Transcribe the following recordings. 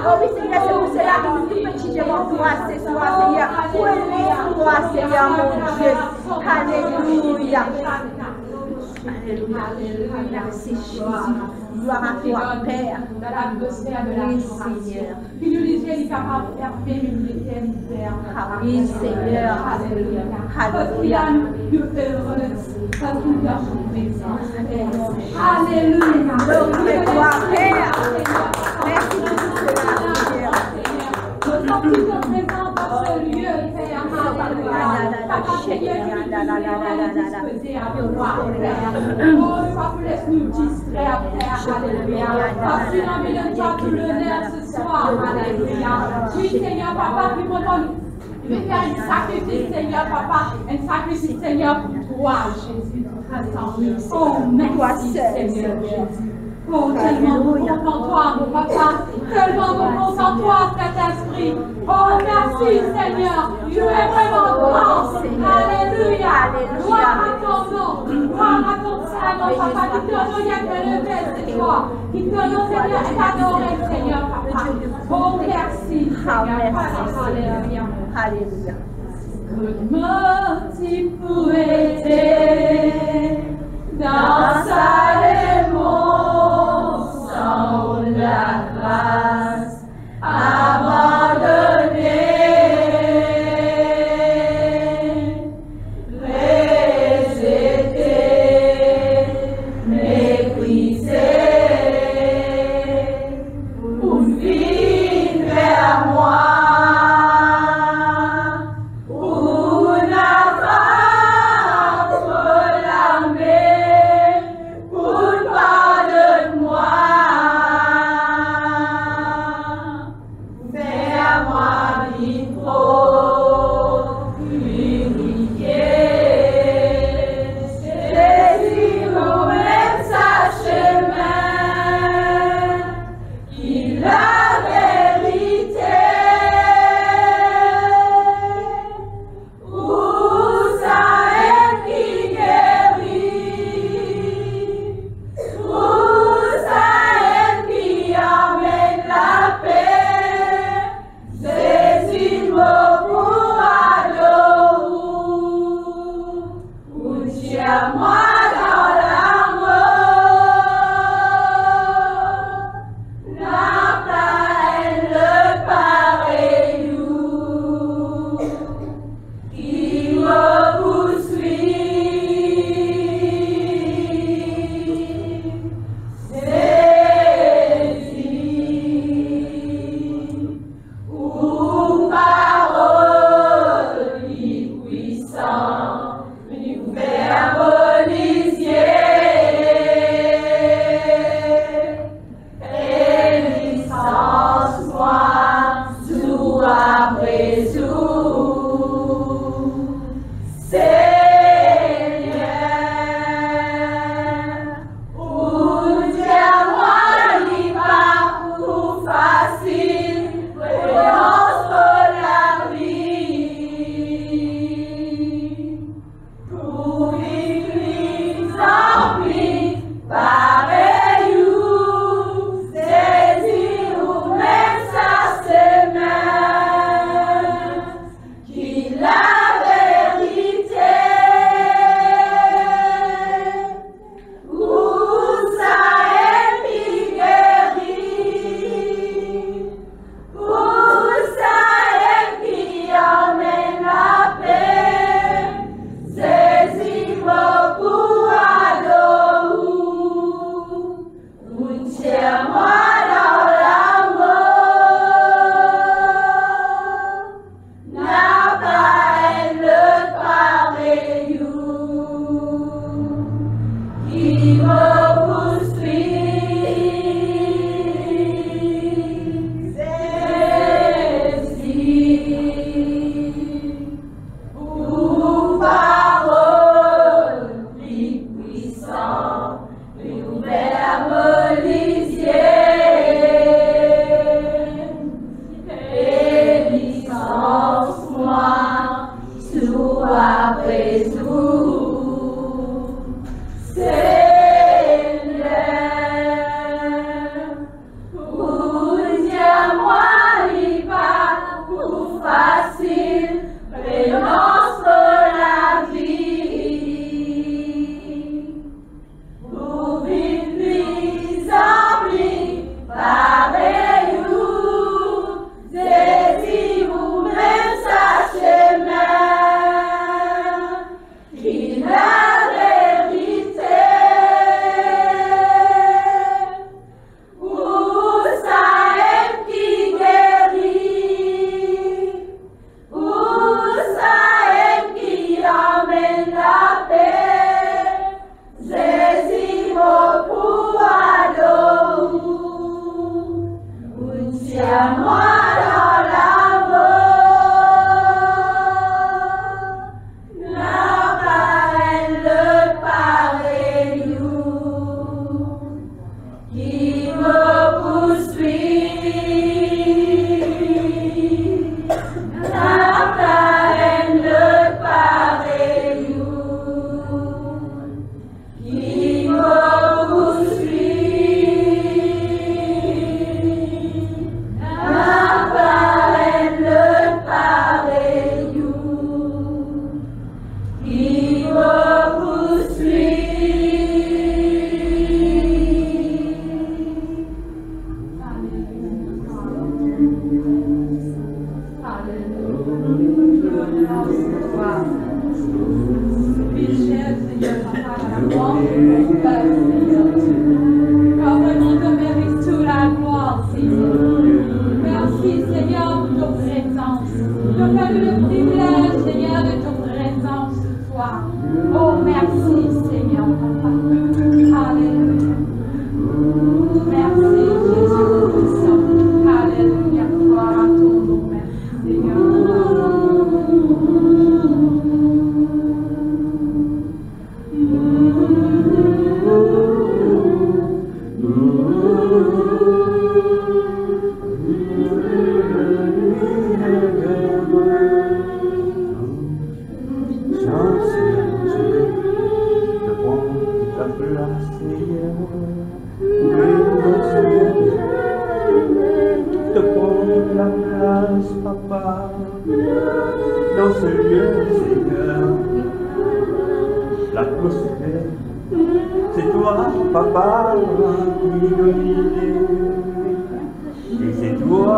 Oh oui, Seigneur, c'est pour cela que nous, tout petits, je m'envoie ce soir, Seigneur, pour élever toi, Seigneur, mon Dieu. Alléluia. Alléluia. Merci, Jésus. Gloire à toi, Père. Oui, Seigneur. Qui nous disait, il est capable de faire vivre l'éternité. Oui, Seigneur. Alléluia. Alléluia. Alléluia. Gloire à toi, Père. Merci pour tout cela, Seigneur. Nous sommes tous présents dans ce lieu, Père. Laisse-nous distraire, Père. Alléluia. Parce que nous ne pas tout l'honneur ce soir. Alléluia. Oui, Seigneur, Papa, qui me donne. Je vais faire un sacrifice, Seigneur, Papa. Un sacrifice, Seigneur, pour toi, Jésus. Oh, merci, Seigneur Jésus. Oh, tellement de content en toi, mon papa. Tellement de content en toi, Saint-Esprit. Oh, merci, Seigneur. Tu es vraiment grand. Alléluia. Gloire à ton nom. Gloire à ton Saint-Nom, papa. Qui te donne à te lever ce soir. Qui te donne, Seigneur, à t'adorer, Seigneur, papa. Oh, merci, Seigneur. Alléluia. Alléluia. Merci pour aider dans sa démon sans la grâce abandonnée, rejeté, méprisé, pour venir vers moi. La Tiens-moi dans la main, la parraine, le parrain, qui me poursuit. La parraine, le parrain, qui me poursuit. La parraine, le parrain, qui me poursuit. Merci Seigneur pour ta présence. Tu as fait le privilège Seigneur de ta présence ce soir. Oh merci Seigneur Papa. Alléluia. Merci Jésus Christ. Alléluia. Gloire à ton nom. Merci Seigneur. De prendre la place, Papa, dans ce lieu, Seigneur. L'atmosphère, c'est toi, Papa, qui domine. Et c'est toi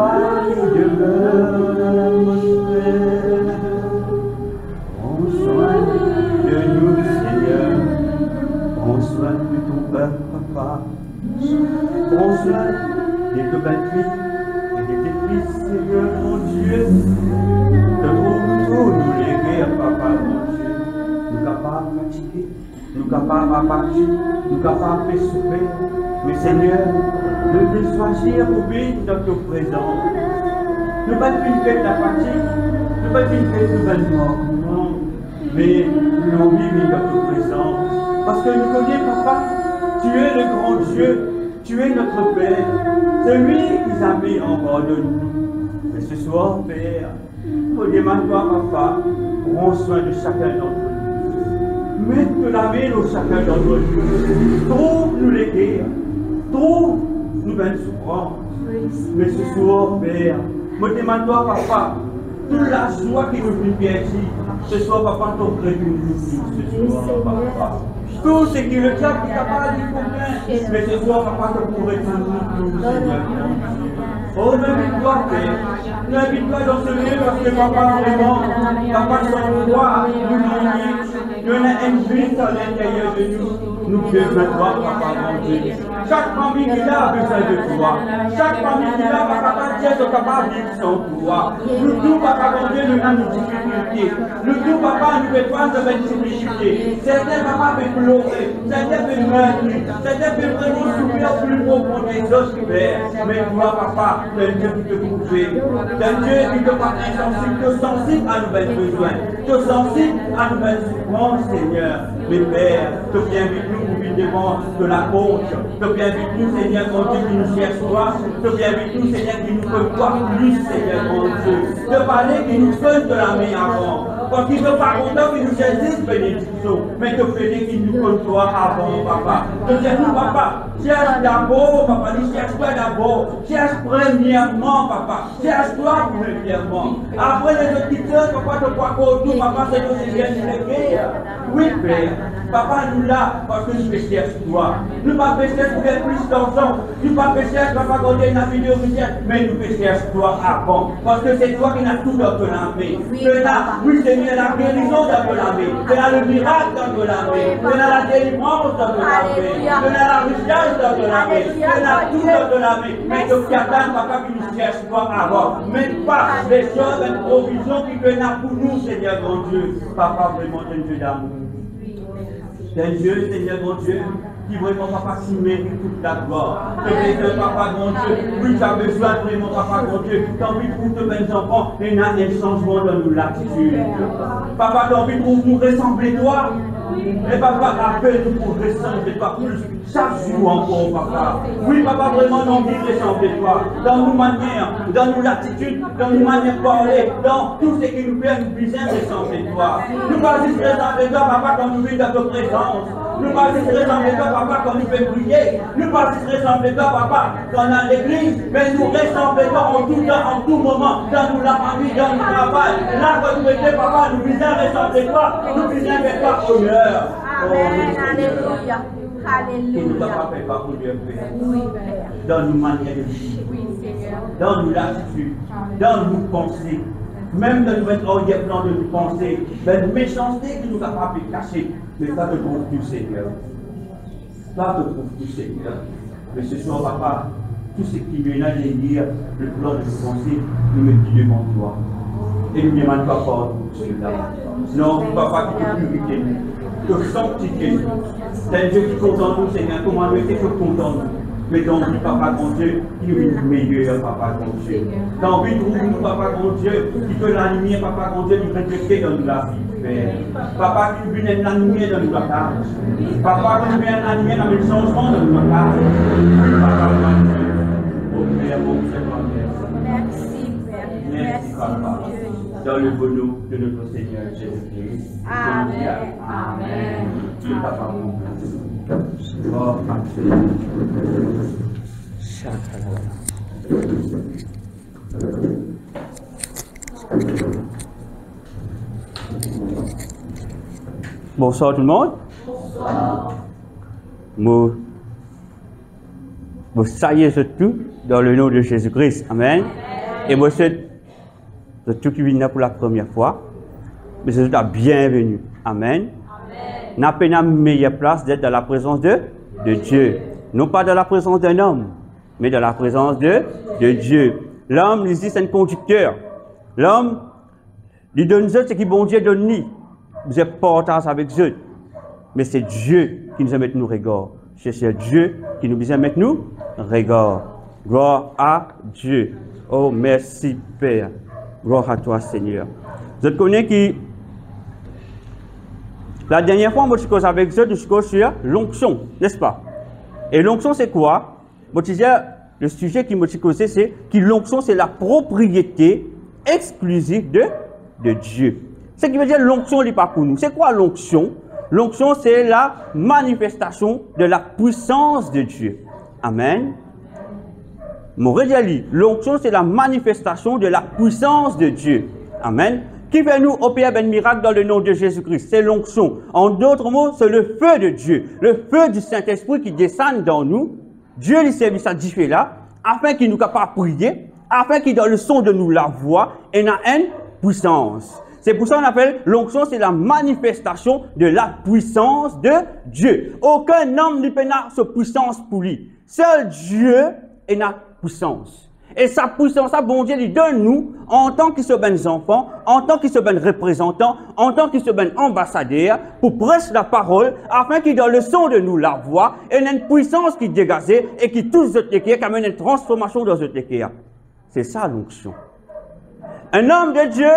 qui demeure dans l'atmosphère. Prends soin de nous, Seigneur. Prends soin de ton peuple, Papa. Prends soin de tes bâtiments et de tes fils, Seigneur, mon Dieu. De tout nous léguer, Papa, mon Dieu. Nous capables de fatiguer, nous capables de partir, nous capables de souffrir. Mais Seigneur, nous devons choisir pour vivre dans ta présence. Nous ne pas faire la fatigue, nous ne pas faire de nouvelles morts, non. Mais nous avons vivre dans ta présence. Parce que nous connaissons, Papa, tu es le grand Dieu, tu es notre Père, celui qui s'habille encore de nous. Mais ce soir, Père, nous demandons, Papa, prends soin de chacun d'entre nous. Mets la main au chacun d'entre nous. Trouve-nous les guerres, trouve-nous belles souffrances. Mais ce soir, Père, me demande-toi, Papa, toute la joie qui nous fait ici, ce soir, Papa, ton retour ce soir, Papa. Tout ce qui le diable est capable de comprendre, mais ce soir, Papa, te pourrait nous, Seigneur. Oh, n'invite-toi, Père. N'invite-toi dans ce lieu parce que Papa, vraiment, Papa, sans toi, nous nous y a une vie à l'intérieur de nous. Nous devons toi, Papa, mon Dieu. Chaque famille qui a besoin de toi. Chaque famille qui a, Papa, Dieu est capable de vivre sans toi. Nous tous, Papa, mon Dieu, nous avons des difficultés. Nous tous, Papa, nous devons prendre des difficultés. Certains, Papa, peuvent pleurer. Certains peuvent mourir. Certains peuvent vraiment souffrir plus profond des autres, Père. Mais toi, Papa, tu es un Dieu qui te coupe. Tu es un Dieu qui te pas insensible, tu es sensible à nos belles besoins. Tu es sensible à nos belles souffrances, Seigneur. Mais Père, tu viens avec nous pour vivre devant de la honte. Tu viens avec nous, Seigneur, mon Dieu, qui nous cherche toi. Tu viens avec nous, Seigneur, qui nous peut voir plus, Seigneur, mon Dieu. Tu parler qui nous donne de la main avant. Quand il ne veut pas content qu'il nous saisisse bénédiction, mais tu fais qu'il nous donne toi avant, Papa. Tu dis nous, Papa, cherche d'abord, Papa, nous cherche toi d'abord. Cherche premièrement, Papa. Cherche toi premièrement. Après les autres petites choses, Papa, te crois qu'autour, Papa, c'est nous qui viennent de guerre. Oui, Père. Papa, nous là, parce que nous cherchons toi. Nous ne pas chercher pour faire plus d'argent. Nous ne pas chercher, Papa, quand on est dans la vidéo, mais nous cherchons toi avant. Parce que c'est toi qui as tout dans ton âme. Oui, Seigneur, la guérison dans ton âme. Tu as le miracle dans ton âme. Tu as la délivrance dans ton âme. Tu as la richesse dans ton âme. Tu as tout dans ton âme. Mais donc, tu attends, Papa, qui nous cherche toi avant. Mais pas les choses, les provisions qui viennent pour nous, Seigneur, mon Dieu. Papa, vraiment, un Dieu d'amour. C'est un Dieu, Seigneur, mon Dieu, qui vraiment, papa, qui mérite toute la gloire. Que papa, mon Dieu, oui, tu as besoin vraiment, papa, mon Dieu, t'as envie de trouver tes enfants, et il y a un changement dans nos l'attitude. Papa, t'as envie de nous ressembler, toi. Et papa, appelle-nous pour ressembler, pas plus. Chaque jour encore, papa. Oui, papa, vraiment, on a envie de ressembler, toi. Dans nos manières, dans nos attitudes, dans nos manières de parler, dans tout ce qui nous fait nous puissions ressembler, toi. Nous pas juste ressembler, toi, papa, quand nous vivons dans ta présence. Nous pas juste ressembler, toi, papa, quand nous faisons prier. Nous pas juste ressembler, toi, papa, quand on est à l'église. Mais nous ressembler, toi, en tout temps, en tout moment, dans nous, la famille, dans le travail. Là, quand nous étions, papa, nous puissions ressembler, toi, nous puissions faire toi honneur. Amen, alléluia. Qui nous a pas fait pas pour Dieu, Père. Dans nos manières de vivre, dans nos attitudes, dans nos pensées, même dans notre arrière-plan de nos pensées, la méchanceté qui nous a pas fait cacher. Mais ça te trouve du Seigneur. Ça te trouve du Seigneur. Mais ce soir, papa, tout ce qui vient de dire le plan de nos pensées, nous mettons devant toi. Et nous ne demandons pas pardon pour cela. Non, papa, qui te purifie, te sanctifier. C'est un Dieu qui compte en nous, Seigneur. Comment nous était que compte en nous. Mais dans vie, papa, mon Dieu, qui nous est meilleur, papa, mon Dieu. Dans vie, trouve-nous, papa, mon Dieu, qui peut la lumière, papa, mon Dieu, nous refléter dans nous la vie, Père. Papa, qui nous vient la lumière dans nous la cage. Papa, qui nous vient la lumière dans le changement dans nous la cage. Papa, mon Dieu, oh Père, mon Dieu, Merci, Père. merci, papa. Dans le bon nom de notre Seigneur Jésus-Christ. Amen. Amen. Tu es papa, mon Dieu. Oh, bonsoir tout le monde. Bonsoir. Vous saluez tout dans le nom de Jésus-Christ. Amen. Et moi, c'est tout qui vient pour la première fois. Mais c'est la bienvenue. Amen. N'a pas la meilleure place d'être dans la présence de Dieu. Non pas dans la présence d'un homme, mais dans la présence de Dieu. L'homme, ici, c'est un conducteur. L'homme, il donne ce qui bon Dieu donne ni. Vous êtes portage avec eux. Mais c'est Dieu qui nous a mis nous regard. C'est Dieu qui nous a mis nous regard. Gloire à Dieu. Oh, merci Père. Gloire à toi, Seigneur. Vous connaissez qui la dernière fois, moi, je suis avec eux, je suis sur l'onction, n'est-ce pas? Et l'onction, c'est quoi? Moi, je disais, le sujet qui m'a causé, c'est que l'onction, c'est la propriété exclusive de Dieu. Ce qui veut dire l'onction n'est pas pour nous. C'est quoi l'onction? L'onction, c'est la manifestation de la puissance de Dieu. Amen. Mon redis, l'onction, c'est la manifestation de la puissance de Dieu. Amen. Qui fait nous opérer un miracle dans le nom de Jésus-Christ? C'est l'onction. En d'autres mots, c'est le feu de Dieu. Le feu du Saint-Esprit qui descend dans nous. Dieu lui servit ça diffé là, afin qu'il nous capable de prier, afin qu'il dans le son de nous la voix, et n'a une puissance. C'est pour ça qu'on appelle l'onction, c'est la manifestation de la puissance de Dieu. Aucun homme ne peut avoir cette puissance pour lui. Seul Dieu est la puissance. Et sa puissance, ça, bon Dieu, il donne nous, en tant qu'il se ben enfants, en tant qu'il se ben représentants, en tant qu'il se ben ambassadeurs, pour prêcher la parole, afin qu'il dans le son de nous la voix, et il y a une puissance qui dégage et qui touche ce qui amène une transformation dans ce qui. C'est ça l'onction. Un homme de Dieu,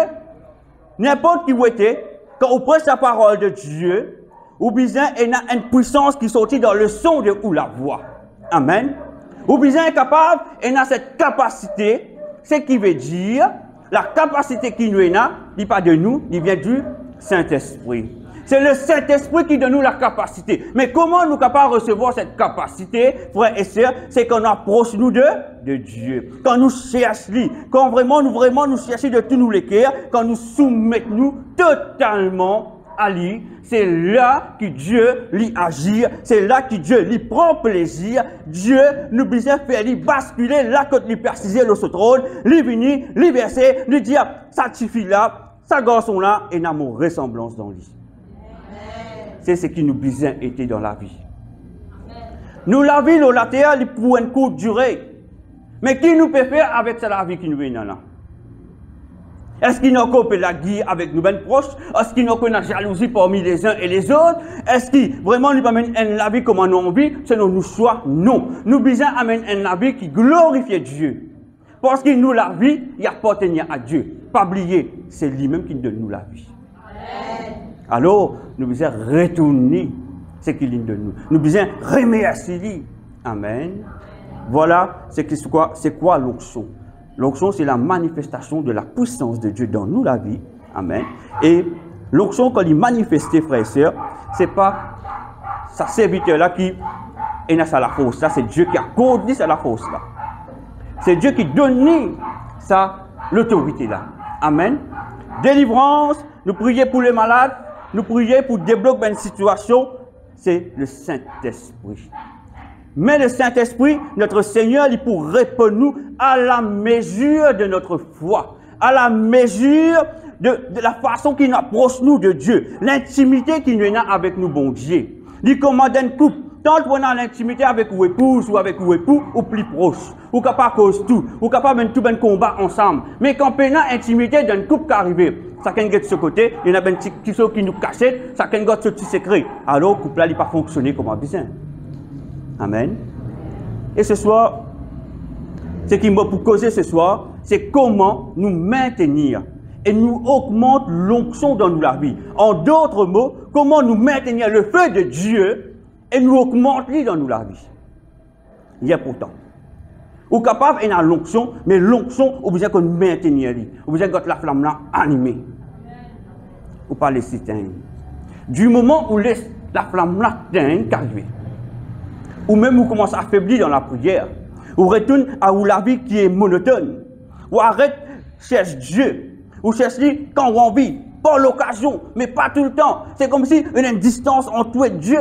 n'importe qui où était, quand on prêche la parole de Dieu, ou bien il y a une puissance qui sortit dans le son de ou la voix. Amen. Ou bien est capable, et a cette capacité, ce qui veut dire, la capacité qui nous est là, il n'est pas de nous, il vient du Saint-Esprit. C'est le Saint-Esprit qui donne nous la capacité. Mais comment nous sommes capables de recevoir cette capacité, frères et sœurs, c'est qu'on approche nous de Dieu. Quand nous cherchons, quand vraiment nous cherchons de tous nous les cœurs, quand nous soumettons nous totalement à lui, c'est là que Dieu lui agit, c'est là que Dieu lui prend plaisir. Dieu nous besoin faire lui basculer là quand lui persiser le trône, lui venir, lui verser, lui dire, ça suffit là, ça garçon là, et n'a mon ressemblance dans lui. C'est ce qui nous besoin été dans la vie. Nous la vie, la terre, pour une courte durée. Mais qui nous peut faire avec la vie qui nous vient là? Est-ce qu'il n'y a encore la guerre avec nous ben proches? Est-ce qu'il n'y a encore la jalousie parmi les uns et les autres? Est-ce qu'il vraiment nous amène la vie comme on a envie? Selon nous choix? Non. Nous besoin amène la vie qui glorifie Dieu. Parce qu'il nous la vie, il appartient à Dieu. Pas oublier, c'est lui-même qui donne nous la vie. Alors, nous besoin retourner ce qu'il donne nous. Nous besoin remercier lui. Amen. Voilà, c'est quoi l'onction? L'onction, c'est la manifestation de la puissance de Dieu dans nous, la vie. Amen. Et l'onction, quand il manifeste, frères et sœurs, c'est pas sa serviteur-là qui est à la force. Ça, c'est Dieu qui a conduit à la force là. C'est Dieu qui donne ça, l'autorité-là. Amen. Délivrance, nous prions pour les malades, nous prions pour débloquer une situation, c'est le Saint-Esprit. Mais le Saint-Esprit, notre Seigneur, il pour répondre nous à la mesure de notre foi, à la mesure de la façon qu'il approche nous de Dieu, l'intimité qu'il nous a avec nous, bon Dieu. Il commande une couple, tant qu'on a l'intimité avec ou épouse ou avec ou époux, ou plus proche, ou capable cause tout, ou capable de tout un combat ensemble. Mais quand on a l'intimité d'une couple qui arrive, ça can de ce côté, il y a un petit chose qui nous cache, ça can de ce petit secret. Alors, le couple là, il n'a pas fonctionné comme on a besoin. Amen. Et ce soir, ce qui m'a pour causer ce soir, c'est comment nous maintenir et nous augmenter l'onction dans nous la vie. En d'autres mots, comment nous maintenir le feu de Dieu et nous augmenter dans nous la vie. Il y a pourtant. Ou capable et dans l'onction, mais l'onction, on besoin qu'on maintenir lui. On besoin que la flamme là animée. Ou pas laisser éteindre. Du moment où la flamme là qu'arriver. Ou même vous commencez à affaiblir dans la prière, ou retourne à la vie qui est monotone, ou arrête, cherche Dieu, ou cherche lui quand on vit, pas l'occasion, mais pas tout le temps. C'est comme si il y a une distance entre toi et Dieu.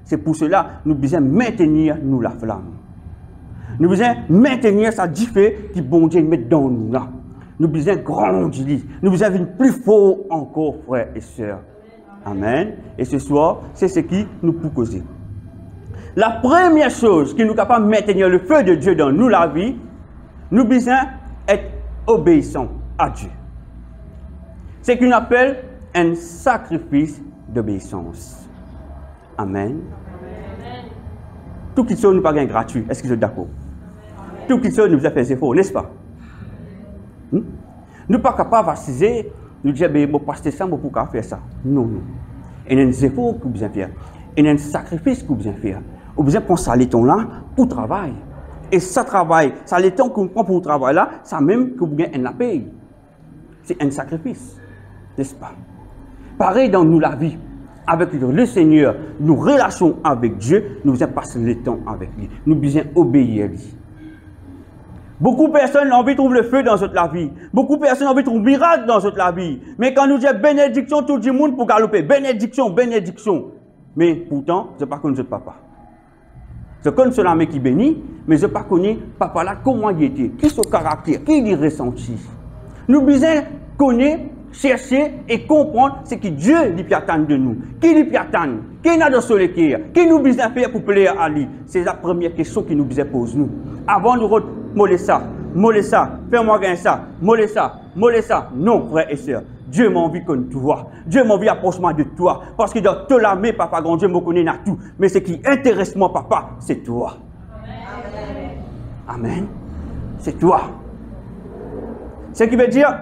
C'est pour cela que nous devons maintenir nous la flamme. Nous devons maintenir sa diffé qui bon Dieu met dans nous là. Nous devons grandir, nous devons être plus fort encore, frères et sœurs. Amen. Et ce soir, c'est ce qui nous peut causer. La première chose qui nous est capable de maintenir le feu de Dieu dans nous, la vie, nous devons être obéissants à Dieu. C'est ce qu'on appelle un sacrifice d'obéissance. Amen. Tout qui soit nous pas gain gratuit. Est-ce que vous êtes d'accord? Tout qui soit nous a fait effort, n'est-ce pas? Nous ne sommes pas capables d'assiser, nous dire, je vais passer ça, je vais faire ça. Non, non. Il y a un effort que vous devez faire. Il y a un sacrifice que vous devez faire. Vous devez prendre ça les temps là pour travail. Et ça travail, ça les temps que vous prenez pour le travail là, ça même que vous gagnez la paye. C'est un sacrifice, n'est-ce pas? Pareil dans nous la vie. Avec le Seigneur, nous relâchons avec Dieu, nous devons passer le temps avec lui. Nous devons obéir à lui. Beaucoup de personnes ont envie de trouver le feu dans notre vie. Beaucoup de personnes ont envie de trouver le miracle dans notre vie. Mais quand nous disons bénédiction, tout le monde pour galoper. Bénédiction, bénédiction. Mais pourtant, je ne sais pas connaître notre papa. Je connais celui qui bénit, mais je ne sais pas connaître papa là, comment il était, qui son caractère, qui il ressenti. Nous devons connaître, chercher et comprendre ce que Dieu lui attend de nous. Qui lui attend, qui n'a de le cœur, qui nous besoin faire pour plaire à lui. C'est la première question qui nous besoin poser nous. Avant de moller ça, fais-moi gagner ça, moller ça. Non, frères et sœurs. Dieu m'a envie comme toi. Dieu m'a envie approche-moi de toi. Parce que dans tout l'âme, papa, grand Dieu me connaît dans tout. Mais ce qui intéresse moi, papa, c'est toi. Amen. Amen. C'est toi. Ce qui veut dire,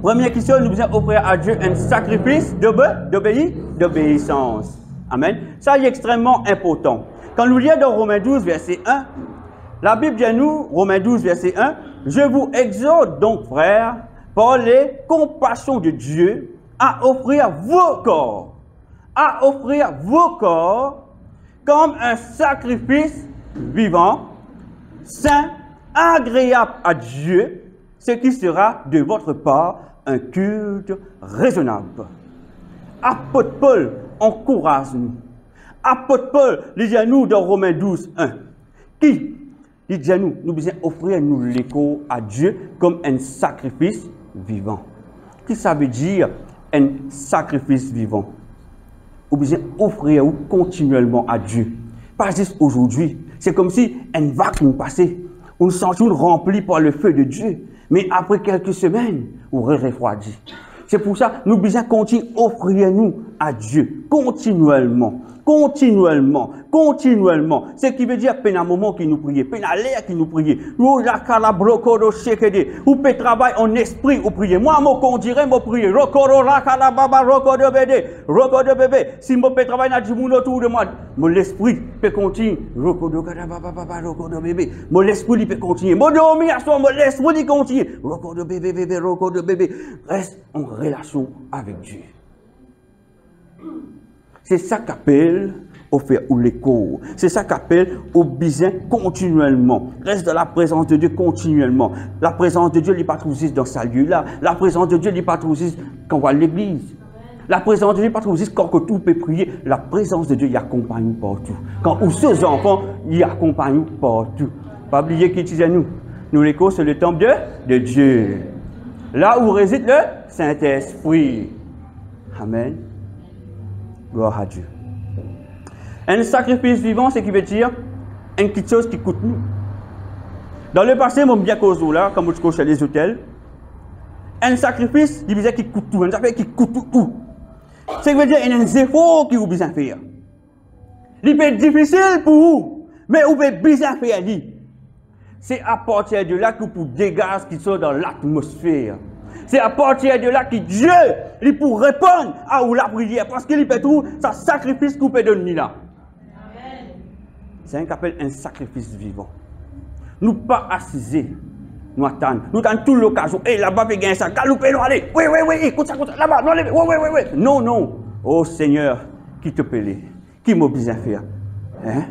première question, nous devons offrir à Dieu un sacrifice d'obéissance. Amen. Ça est extrêmement important. Quand nous lisons dans Romains 12, verset 1, la Bible dit à nous, Romains 12, verset 1, « Je vous exhorte donc, frères, par les compassions de Dieu, à offrir vos corps comme un sacrifice vivant, saint, agréable à Dieu, ce qui sera de votre part un culte raisonnable. » Apôtre Paul encourage nous. Apôtre Paul dit à nous dans Romains 12, 1, qui il dit à nous, nous devons offrir nous l'écho à Dieu comme un sacrifice vivant. Qu'est-ce que ça veut dire un sacrifice vivant? Nous devons offrir continuellement à Dieu. Pas juste aujourd'hui. C'est comme si une vague nous passait. On nous sent remplis par le feu de Dieu. Mais après quelques semaines, on refroidit. C'est pour ça nous devons continuer à offrir nous à Dieu continuellement. Continuellement, continuellement. Ce qui veut dire, peine un moment qui nous prie, peine à l'air qui nous prie. Ou la calabroco de chekede. Ou peut travailler en esprit ou prier. Moi, mon dirait, mon prier. Rokoro la calababa, roko de bébé. Roko de bébé. Si mon peut travailler dans du monde autour de moi, mon esprit peut continuer. Roko de calababa, roko de bébé. Mon esprit peut continuer. Mon dormi à soi, mon esprit continue. Roko de bébé, bébé, roko de bébé. Reste en relation avec Dieu. C'est ça qu'appelle au faire ou l'écho. C'est ça qu'appelle au besoin continuellement. Reste dans la présence de Dieu continuellement. La présence de Dieu n'est pas toujours dans ce lieu-là. La présence de Dieu n'est pas toujours quand on va à l'église. La présence de Dieu n'est pas toujours quand tout peut prier. La présence de Dieu, il accompagne partout. Quand ou ses enfants, il accompagne partout. Pas oublier qui disait nous. Nous, l'écho, c'est le temple de Dieu. Là où réside le Saint-Esprit. Amen. Gloire à Dieu. Un sacrifice vivant, c'est qui veut dire une petite chose qui coûte nous. Dans le passé, mon bien cause là, comme je coche les hôtels, un sacrifice, il veut dire qui coûte tout, un sacrifice qui coûte tout. C'est qui veut dire un effort qui vous besoin faire. Il peut être difficile pour vous, mais vous pouvez besoin faire. C'est à partir de là que vous dégager ce qui sont dans l'atmosphère. C'est à partir de là que Dieu, il peut répondre à la prière. Parce qu'il peut trouver sa sacrifice que vous pouvez donner là. C'est un qu'appelle un sacrifice vivant. Nous pas assisés. Nous attendons. Nous attendons toute l'occasion. Et là-bas, il y a ça. Galopez, nous allez. Oui, oui, oui. Écoute ça, là-bas. Oui, oui, oui, oui. Non, non. Oh Seigneur, qui te plaît? Qui m'a besoin de faire? Hein?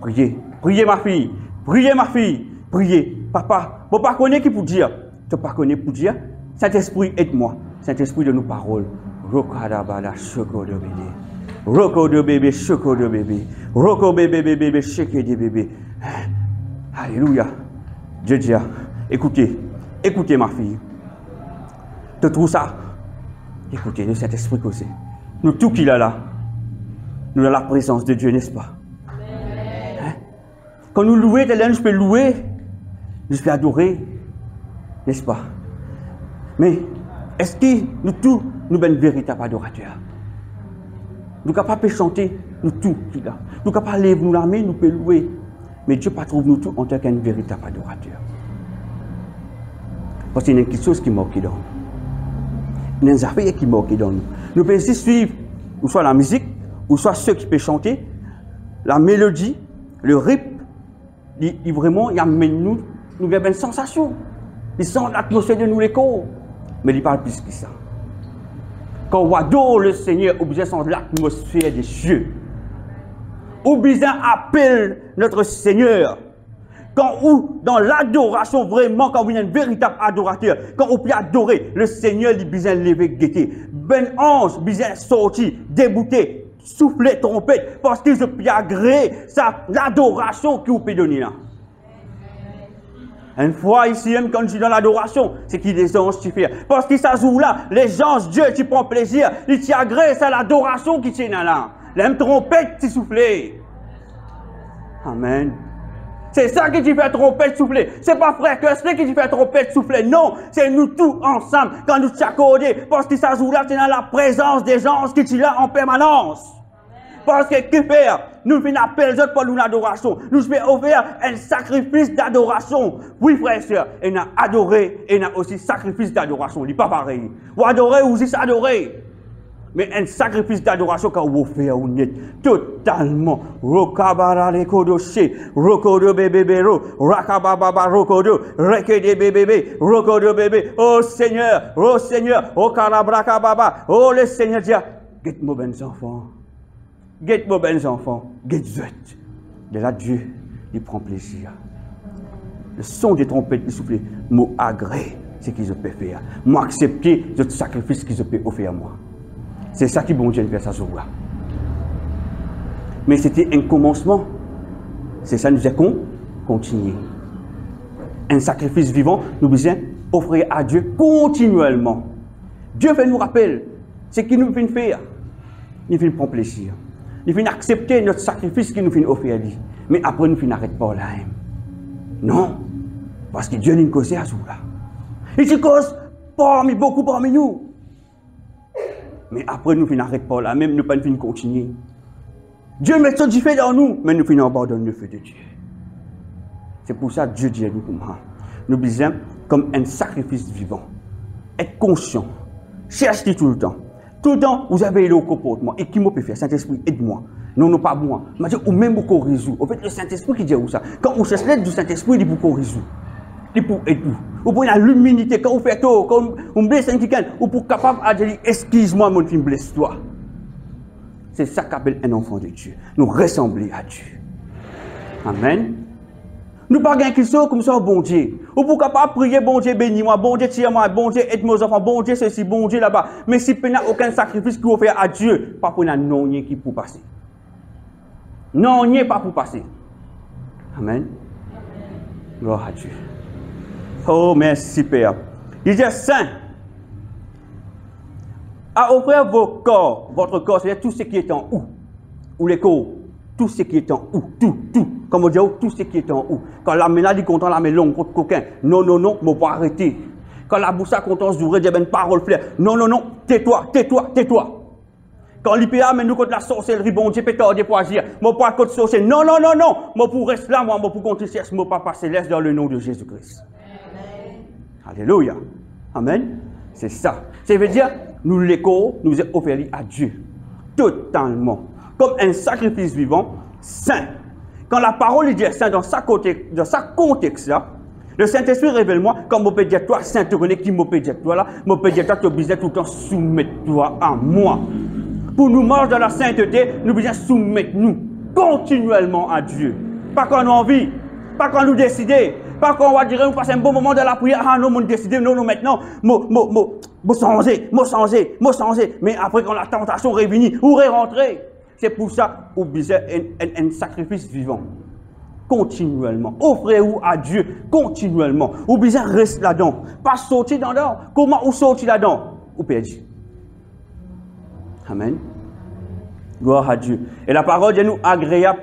Priez. Priez, ma fille. Priez, ma fille. Priez. Papa, vous ne pas connaître qui pour dire. Tu ne pas connaître pour dire. Saint-Esprit, aide-moi. Saint-Esprit, de nos paroles. Rokadabala, choko de bébé. Roko de bébé, choko de bébé. Roko bébé, bébé, cheke de bébé. Alléluia. Dieu dit, écoutez, écoutez ma fille. Tu trouves ça? Écoutez, le Saint-Esprit aussi. Nous, tout qu'il a là, nous avons la présence de Dieu, n'est-ce pas? Hein? Quand nous louons, je peux louer, je peux adorer, n'est-ce pas? Mais est-ce que nous tous, nous sommes véritables adorateurs? Nous sommes capables de chanter, nous tous, nous sommes capables de lever nous la main, nous pouvons louer. Mais Dieu ne trouve nous tous en tant qu'un véritable adorateur. Parce qu'il y a quelque chose qui manque dans nous. Il y a des affaires qui manquent dans nous. Nous pouvons aussi suivre, ou soit la musique, ou soit ceux qui peuvent chanter, la mélodie, le rythme. Il vraiment, il amène nous avons une sensation. Il sent l'atmosphère de nous l'écho. Mais il parle plus que ça. Quand on adore le Seigneur, on besoin de l'atmosphère des cieux. On besoin appelle notre Seigneur. Quand ou dans l'adoration, vraiment, quand vous êtes un véritable adorateur, quand on peut adorer, le Seigneur, il besoin lever, guetter. Ben ange, besoin sortir, débouter, souffler, trompette, parce qu'il se peut agréer l'adoration que vous pouvez donner là. Une fois ici, même quand je suis dans l'adoration, c'est qu'il y a des anges qui font. Parce que ça joue là, les anges, Dieu, qui prend plaisir, ils t'y agressent à l'adoration qui tient là. L'aime trompette, qui souffle. Amen. C'est ça qui te fait trompette souffler. C'est pas frère Kesley qui te fait trompette souffler. Non, c'est nous tous ensemble quand nous t'accordons. Parce que ça joue là, c'est dans la présence des anges qui sont là en permanence. Parce que que faire? Nous faisons appel pour nous l'adoration. Nous faisons offrir un sacrifice d'adoration. Oui, frères et sœurs, on a adoré et on a aussi sacrifice d'adoration. Il n'est pas pareil. Ou adorer ou juste adorer. Mais un sacrifice d'adoration quand vous faites, vous êtes totalement. Rokabara lekodoche, rokodo bébé, rakababa rokodo, rekede bébé, rokodo bébé. Oh Seigneur, oh karabrakababa. Oh le Seigneur dit, get mon bons enfants. Get vos bons enfants, get zut. De là, Dieu, il prend plaisir. Le son des trompettes, il souffle, m'a agré ce qu'ils peuvent faire. M'a accepté le sacrifice qu'ils peuvent offrir à moi. C'est ça qui bon Dieu fait ça jour-là. Mais c'était un commencement. C'est ça nous a continué. Un sacrifice vivant, nous devons offrir à Dieu continuellement. Dieu fait nous rappeler ce qu'il nous fait faire. Il fait prendre plaisir. Il fait accepter notre sacrifice qu'il nous fait offrir à lui. Mais après, nous n'arrêtons pas là. Non. Parce que Dieu n'a pas causé à là. Il dit cause beaucoup parmi nous. Mais après, nous finissons arrêter par là, même nous ne pouvons pas continuer. Dieu met ça du fait dans nous, mais nous finissons abandonner le feu de Dieu. C'est pour ça que Dieu dit à nous comme ça. Nous besoin comme un sacrifice vivant. Être conscient. Cherchez tout le temps. Tout le temps, vous avez le comportement. Et qui m'a peut faire? Saint-Esprit, aide-moi. Non, non, pas moi. Mais ou même pour qu'on résout. En fait, le Saint-Esprit qui dit où ça. Quand on cherche l'aide du Saint-Esprit, il dit pour qu'on résout. Il pour aider vous. Ou pour l'humilité, quand vous faites tout, quand vous blessez quelqu'un, ou pour capable de dire, excuse-moi, mon fils, blesse toi. C'est ça qu'appelle un enfant de Dieu. Nous ressembler à Dieu. Amen. Nous ne pouvons pas sont comme ça, bon Dieu. Ou pour capable prier, bon Dieu, bénis-moi, bon Dieu, tire-moi, bon Dieu, aide mes enfants, bon Dieu, ceci, bon Dieu là-bas. Mais si vous n'avez aucun sacrifice que vous faites à Dieu, pas pour non qui pour passer. Non, il n'y a pas pour passer. Amen. Gloire à Dieu. Oh, merci Père. Il dit saint. À offrir vos corps, votre corps, c'est-à-dire tout ce qui est en haut. Ou les corps. Tout ce qui est en haut. Tout. Comme on dit, tout ce qui est en haut. Quand la ménage dit content, la main longue contre coquin. Non, ne faut pas arrêter. Quand la bouche a content, s'ouvre, il y a une parole flair. Non, tais-toi. Quand l'IPA mais nous contre la sorcellerie, bon Dieu, pétard des poisiers. Moi, pas contre sorcellerie. Non. Moi, pour rester là, moi, pour continuer, moi, Papa Céleste, dans le nom de Jésus-Christ. Alléluia. Amen. C'est ça. Ça veut dire, nous l'écho, nous est offert à Dieu. Totalement. Comme un sacrifice vivant, saint. Quand la parole est dit saint dans sa contexte là, le Saint-Esprit révèle-moi, comme mon pédiatre, toi, Saint-René, qui mon pédiatre, toi là, mon pédiatre, tu besoin tout le temps soumettre-toi à moi. Pour nous marcher dans la sainteté, nous besoin soumettre nous continuellement à Dieu. Pas quand on a envie, pas quand nous décider, pas quand on va dire, on passe un bon moment dans la prière, ah non, on décide, non, maintenant, moi changer. Mais après, quand la tentation réunit, ou rentrer. C'est pour ça, vous besoin un sacrifice vivant. Continuellement. Offrez-vous à Dieu continuellement. Vous besoin rester là-dedans. Pas sortir là-dedans. Comment vous sortir là-dedans? Vous perdez. Amen. Gloire à Dieu. Et la parole est nous agréable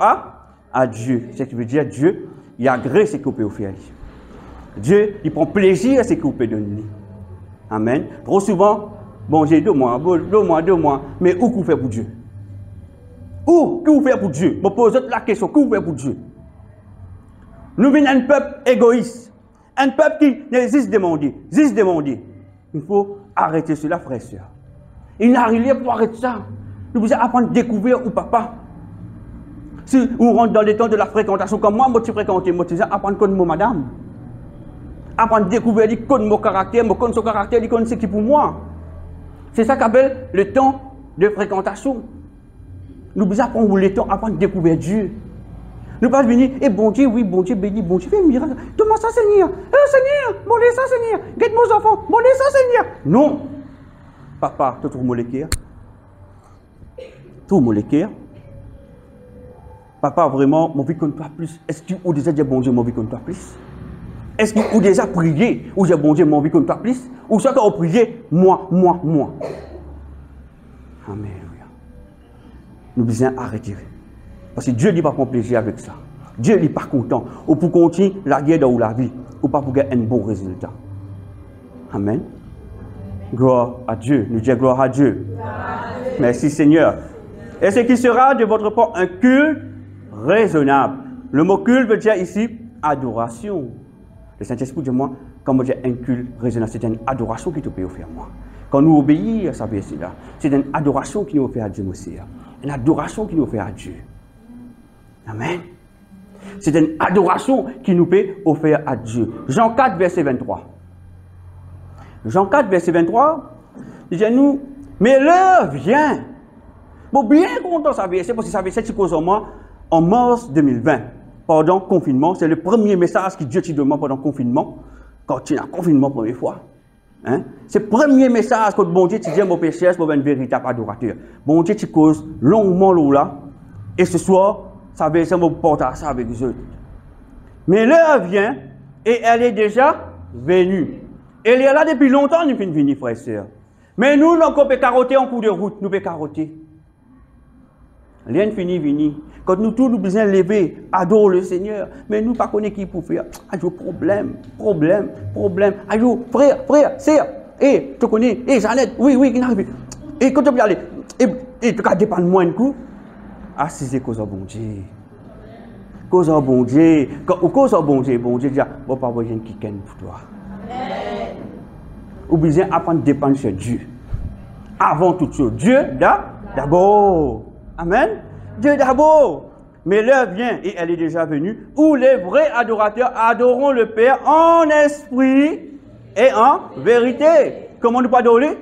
à Dieu. Ce qui veut dire Dieu, il agrée ce que vous pouvez faire. Dieu, il prend plaisir à ce que vous pouvez donner. Amen. Trop souvent, bon, j'ai 2 mois, mais où vous faites pour Dieu? Où que vous faites pour Dieu? Je me pose la question, que vous faites pour Dieu? Nous venons d'un peuple égoïste, un peuple qui n'existe demander. Il faut arrêter cela, frères et sœurs. Il n'a rien pour arrêter ça. Nous devons apprendre à découvrir ou papa. Si on rentre dans les temps de la fréquentation, comme moi, je fréquente, je vais apprendre à connaître madame. Apprendre à découvrir, mon caractère, son caractère, ce qui est pour moi. C'est ça qu'appelle le temps de fréquentation. Nous devons apprendre le temps, apprendre à découvrir Dieu. Nous pas venir, et bon Dieu, oui, bon Dieu, béni, bon Dieu, fais un miracle. Demande ça, Seigneur. Seigneur, demandez ça, Seigneur. Guette mes enfants, demandez ça, Seigneur. Non. Papa, tu trouves mon l'équerre. Tout mon l'équerre. Papa, vraiment, mon vie compte pas plus. Est-ce que vous déjà dit, bon Dieu, mon vie compte pas plus? Est-ce que vous déjà prié, ou j'ai bon Dieu, mon vie compte pas plus? Ou ça, quand vous priez, moi. Amen. Nous devons arrêter. Parce que Dieu n'est pas prendre plaisir avec ça. Dieu n'est pas content. Ou pour continuer la guerre dans la vie. Ou pas pour gagner un bon résultat. Amen. Gloire à Dieu. Nous disons gloire à Dieu. Merci Seigneur. Et ce qui sera de votre part un culte raisonnable. Le mot culte veut dire ici adoration. Le Saint-Esprit dit moi, quand moi dis un culte raisonnable, c'est une adoration qui te peut offrir moi. Quand nous obéissons à sa vie, c'est une adoration qui nous fait à Dieu, monsieur. Une adoration qui nous fait à Dieu. Amen. C'est une adoration qui nous peut offrir à Dieu. Jean 4, verset 23. Jean 4, verset 23, il dit nous, mais l'heure vient. Bon, bien content ça verset, parce que ça verset qui cause en moi en mars 2020, pendant le confinement. C'est le premier message que Dieu te demande pendant le confinement, quand tu as le confinement première fois. Hein? C'est le premier message que bon Dieu te dit, mon péché, c'est un véritable adorateur. Bon Dieu te cause longuement là, et ce soir, ça va être mon portage ça avec les autres. Mais l'heure vient, et elle est déjà venue. Elle est là depuis longtemps, nous pouvons venir, frères et sœurs. Mais nous, on peut carotter en cours de route, nous pouvons carotter. Rien fini, vini. Quand nous tous nous besoin lever, adore le Seigneur. Mais nous pas connaissons qui pour faire. Aïe, problème. Aïe, frère, sœur. Eh, tu connais, Jeannette, oui, qui n'arrive. Et quand tu peux aller, et tu peux dépendre moins de coup. Ah, si c'est cause de bon Dieu. Cause de bon Dieu. Cause de bon Dieu, dit, bon, pas besoin qui ken pour toi. Ou besoin apprendre à dépendre sur Dieu. Avant toute chose, Dieu d'abord. Amen. Dieu d'abord. Mais l'heure vient, et elle est déjà venue, où les vrais adorateurs adoreront le Père en esprit et en vérité. Comment nous pas adorer?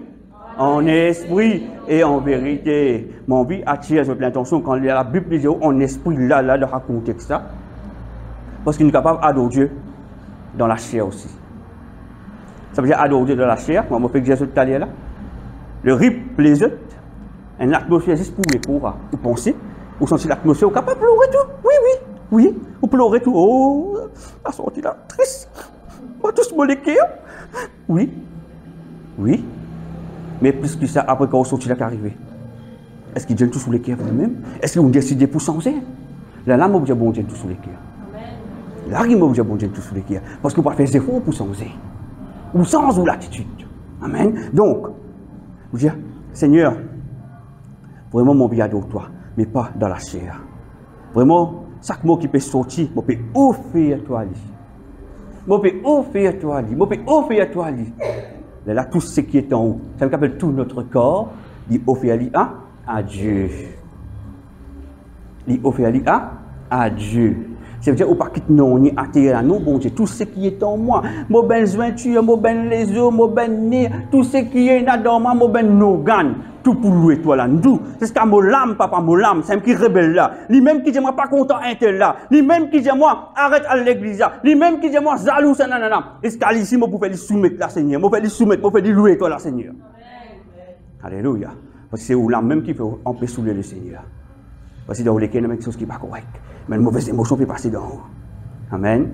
En esprit et en vérité. Mon vie attire votre intention quand la Bible dit en esprit, là, dans le contexte. Parce qu'il est capable d'adorer Dieu dans la chair aussi. Ça veut dire adorer Dieu dans la chair, comme on fait que Jésus tout à l'heure là. Le rip plaisir, une atmosphère juste pour les pauvres. Vous pensez, vous sentez l'atmosphère, vous êtes capable de pleurer tout? Oui. Vous pleurez tout. Oh, la sortie là, triste. On va tous me l'écrire. Oui. Mais plus que ça, après quand vous sortez là qui arrive, est-ce qu'il vient tout sous les cœurs vous-même? Est-ce que vous décidez pour changer? Là, vous dites bon Dieu tout sous les cœurs. Là, vous dites bon Dieu tout sous les cœurs. Parce que vous faites des efforts pour changer. Ou sans ou l'attitude. Amen. Donc, vous dites, Seigneur, vraiment mon vie adore toi, mais pas dans la chair. Vraiment, chaque mot qui peut sortir, je peux offrir toi. Là, tout ce qui est en haut, ça veut dire tout notre corps, il offre à Dieu. À Dieu. Ça veut dire, au pas quitter non, ni atterrir non, bon Dieu, tout ce qui est en moi, mon ben jointure, mon ben les os, mon ben nez, tout ce qui est dans moi, mon ben organe, tout pour louer toi là, nous. C'est ce qu'a mon lame, papa, mon lame, c'est un qui rebelle là. Lui-même qui dit moi pas content, un tel là. Lui-même qui dit moi arrête à l'église là. Lui-même qui dit moi jaloux, ça nanana. Est-ce qu'à ici, moi, pour faire lui soumettre la Seigneur, moi, pour faire lui louer toi la Seigneur. Alléluia. Parce que c'est où l'âme même qui peut empêcher soulever le Seigneur. Parce que dans les cas, il y a quelque chose qui n'est pas correct. Mais une mauvaise émotion peut passer dans haut. Amen.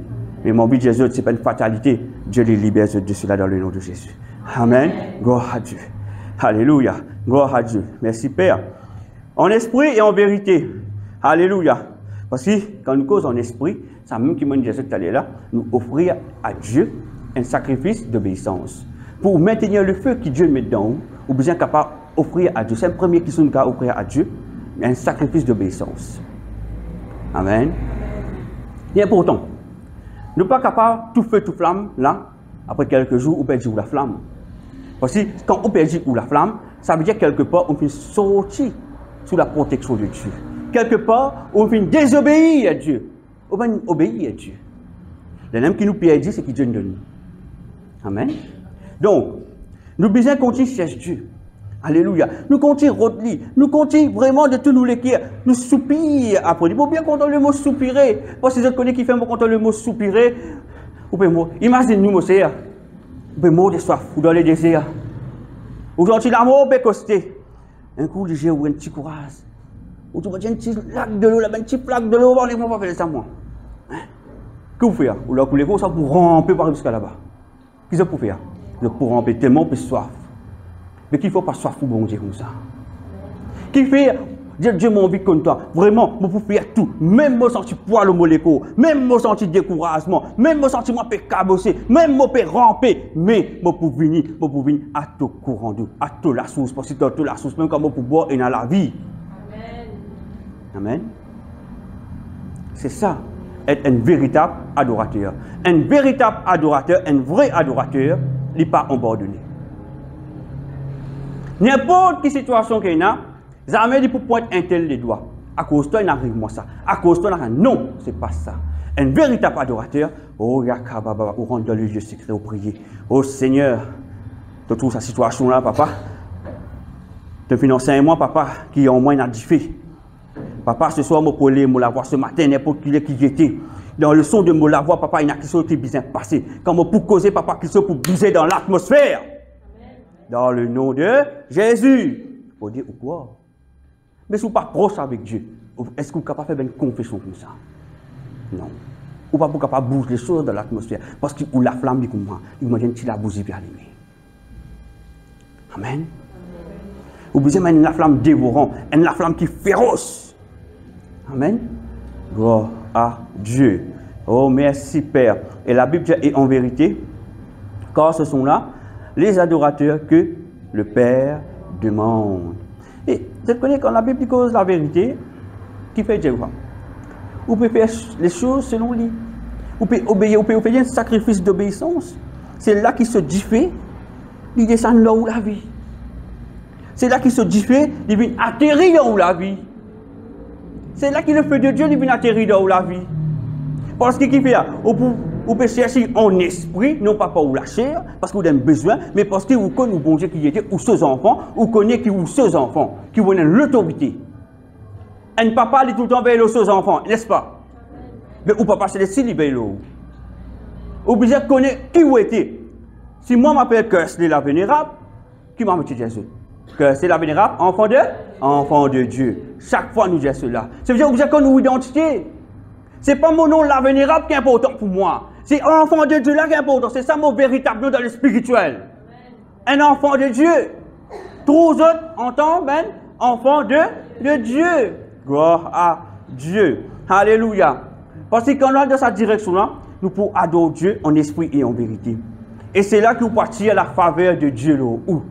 Mais mon but de Jésus, ce n'est pas une fatalité. Dieu les libère de cela dans le nom de Jésus. Amen. Gloire à Dieu. Alléluia. Gloire à Dieu. Merci Père. En esprit et en vérité. Alléluia. Parce que quand nous causons en esprit, c'est même qui m'a dit Jésus tout à l'heure là, nous offrir à Dieu un sacrifice d'obéissance. Pour maintenir le feu que Dieu met dans nous, nous sommes capables d'offrir à Dieu. C'est le premier qui sont capables d'offrir à Dieu un sacrifice d'obéissance. Amen. Et pourtant, nous ne sommes pas capables de tout feu, tout flamme, là, après quelques jours, on perd la flamme. Parce que quand on perd la flamme, ça veut dire quelque part, on finit sortir sous la protection de Dieu. Quelque part, on finit désobéir à Dieu. On va obéir à Dieu. Le même qui nous perd, c'est qui Dieu nous donne. Amen. Donc, nous besoin continuer à chercher Dieu. Alléluia. Nous continuons Rodli. Nous continuons vraiment de tout nous l'écrire. Nous soupir après. Il faut bien qu'on le mot soupirer. Parce que je connais qui fait qu'on le mot soupirer. Imagine-nous, mon Seigneur. Vous pouvez mourir de soif ou dans les déserts. Aujourd'hui, l'amour peut coster. Un coup, j'ai eu un petit courage. Ou tu vois, un petit lac de l'eau, un petit plaque de l'eau, on ne va pas faire ça, moi. Que vous faites? Ou là, vous ça pour ramper par jusqu'à là-bas. Qu'est-ce que vous faire? Pour ramper tellement plus soif. Mais qu'il ne faut pas soif pour bon Dieu comme ça. Qui fait, Dieu m'a envie comme toi. Vraiment, je peux faire tout. Même me sentir poil au molécule, même me sentir découragement, même me sentir moi cabossé, même me peux ramper. Mais je peux venir à tout courant d'eau, à tout la source. Parce que c'est tout la source, même quand je peux boire et dans la vie. Amen. C'est ça, être un véritable adorateur. Un véritable adorateur, un vrai adorateur, il n'est pas abandonné. N'importe quelle situation qu'il y a, jamais dit pour pointer un tel les doigts. À cause de toi, il n'arrive moi ça. À cause de toi, non, ce n'est pas ça. Un véritable adorateur, oh Yakababa, on rentre dans le lieu secret, au prier. Oh Seigneur, tu trouves cette situation-là, papa. Tu finances un mois, papa, qui est en moins inadifé. Papa, ce soir, je peux la voir ce matin, n'importe qui était. Dans le son de me la voix, papa, il y a quelque chose qui est bien passé. Quand je peux causer, papa, quelque chose pour bouger dans l'atmosphère. Dans le nom de Jésus. Il faut dire quoi? Mais si vous n'êtes pas proche avec Dieu, est-ce que vous êtes capable de faire une confession comme ça? Non. Vous n'êtes pas capable de bouger les choses dans l'atmosphère. Parce que la flamme dit comme moi, il m'a dit que la bougie bien allumée. Amen. Vous besoin de la flamme dévorante, la flamme qui est féroce. Amen. Gloire à Dieu. Oh, merci Père. Et la Bible dit, et en vérité, car ce sont là les adorateurs que le Père demande. Et vous connaissez quand la Bible dit cause la vérité, qui fait Dieu? Vous pouvez faire les choses selon lui. Vous pouvez obéir, vous pouvez faire un sacrifice d'obéissance. C'est là qu'il se diffère, il descend là où la vie. C'est là qu'il se diffère, il vient atterrir là où la vie. C'est là que le feu de Dieu vient atterrir là où la vie. Parce qu'il fait, vous pouvez chercher en esprit, non pas pour la chair, parce que vous avez besoin, mais parce que vous connaissez bon Dieu qui était, ou ses enfants, vous connaissez qui ou ses enfants, qui vous donnent l'autorité. Un papa dit tout le temps vers ses enfants, n'est-ce pas? Mais ou papa c'est le style vers l'eau. Obligé de connaître qui vous êtes. Si moi m'appelle Kersley la Vénérable, qui m'a dit Jésus? Kersley la Vénérable, enfant de Dieu. Chaque fois nous disons cela. Ça veut dire obligé de connaître notre identité. Ce n'est pas mon nom la Vénérable qui est important pour moi. C'est enfant de Dieu là qui est important. C'est ça mon véritable nom dans le spirituel. Un enfant de Dieu. Tous autres entendent, ben, enfant de Dieu. Gloire à Dieu. Alléluia. Parce que quand on est dans cette direction-là, nous pouvons adorer Dieu en esprit et en vérité. Et c'est là que vous partez à la faveur de Dieu. Là, où?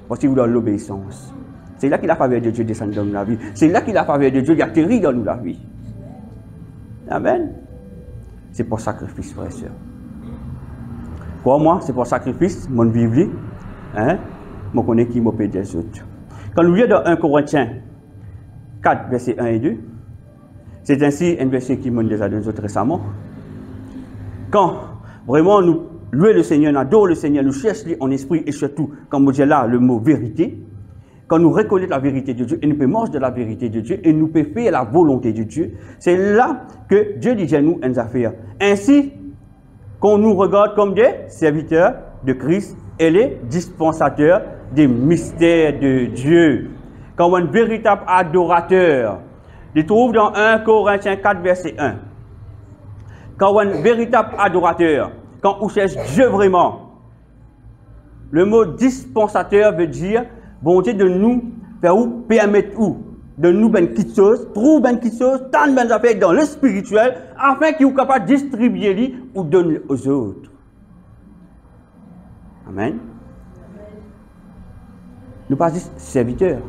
Parce que vous dans l'obéissance. C'est là que la faveur de Dieu descend dans la vie. C'est là que la faveur de Dieu atterrit dans la vie. Amen. C'est pour sacrifice, frère et soeur. Pour moi, c'est pour sacrifice, mon vivre. Hein? Je connais qui m'a payé des autres. Quand nous lisons dans 1 Corinthiens 4, versets 1 et 2, c'est ainsi un verset qui m'a déjà donné récemment. Quand vraiment nous louons le Seigneur, nous adorons le Seigneur, nous cherchons en esprit et surtout, comme je dis là, le mot vérité, quand nous reconnaissons la vérité de Dieu et nous pouvons manger de la vérité de Dieu et nous pouvons faire la volonté de Dieu, c'est là que Dieu dit à nous une affaire. Ainsi qu'on nous regarde comme des serviteurs de Christ et les dispensateurs des mystères de Dieu. Comme un véritable adorateur. Il trouve dans 1 Corinthiens 4, verset 1. Quand un véritable adorateur, quand on cherche Dieu vraiment, le mot dispensateur veut dire bon Dieu de nous faire ou permettre ou de nous ben quelque chose, trouve ben quelque chose, tant ben affaires dans le spirituel, afin qu'il soit capable de distribuer lui ou donner aux autres. Amen. Nous pas juste serviteurs,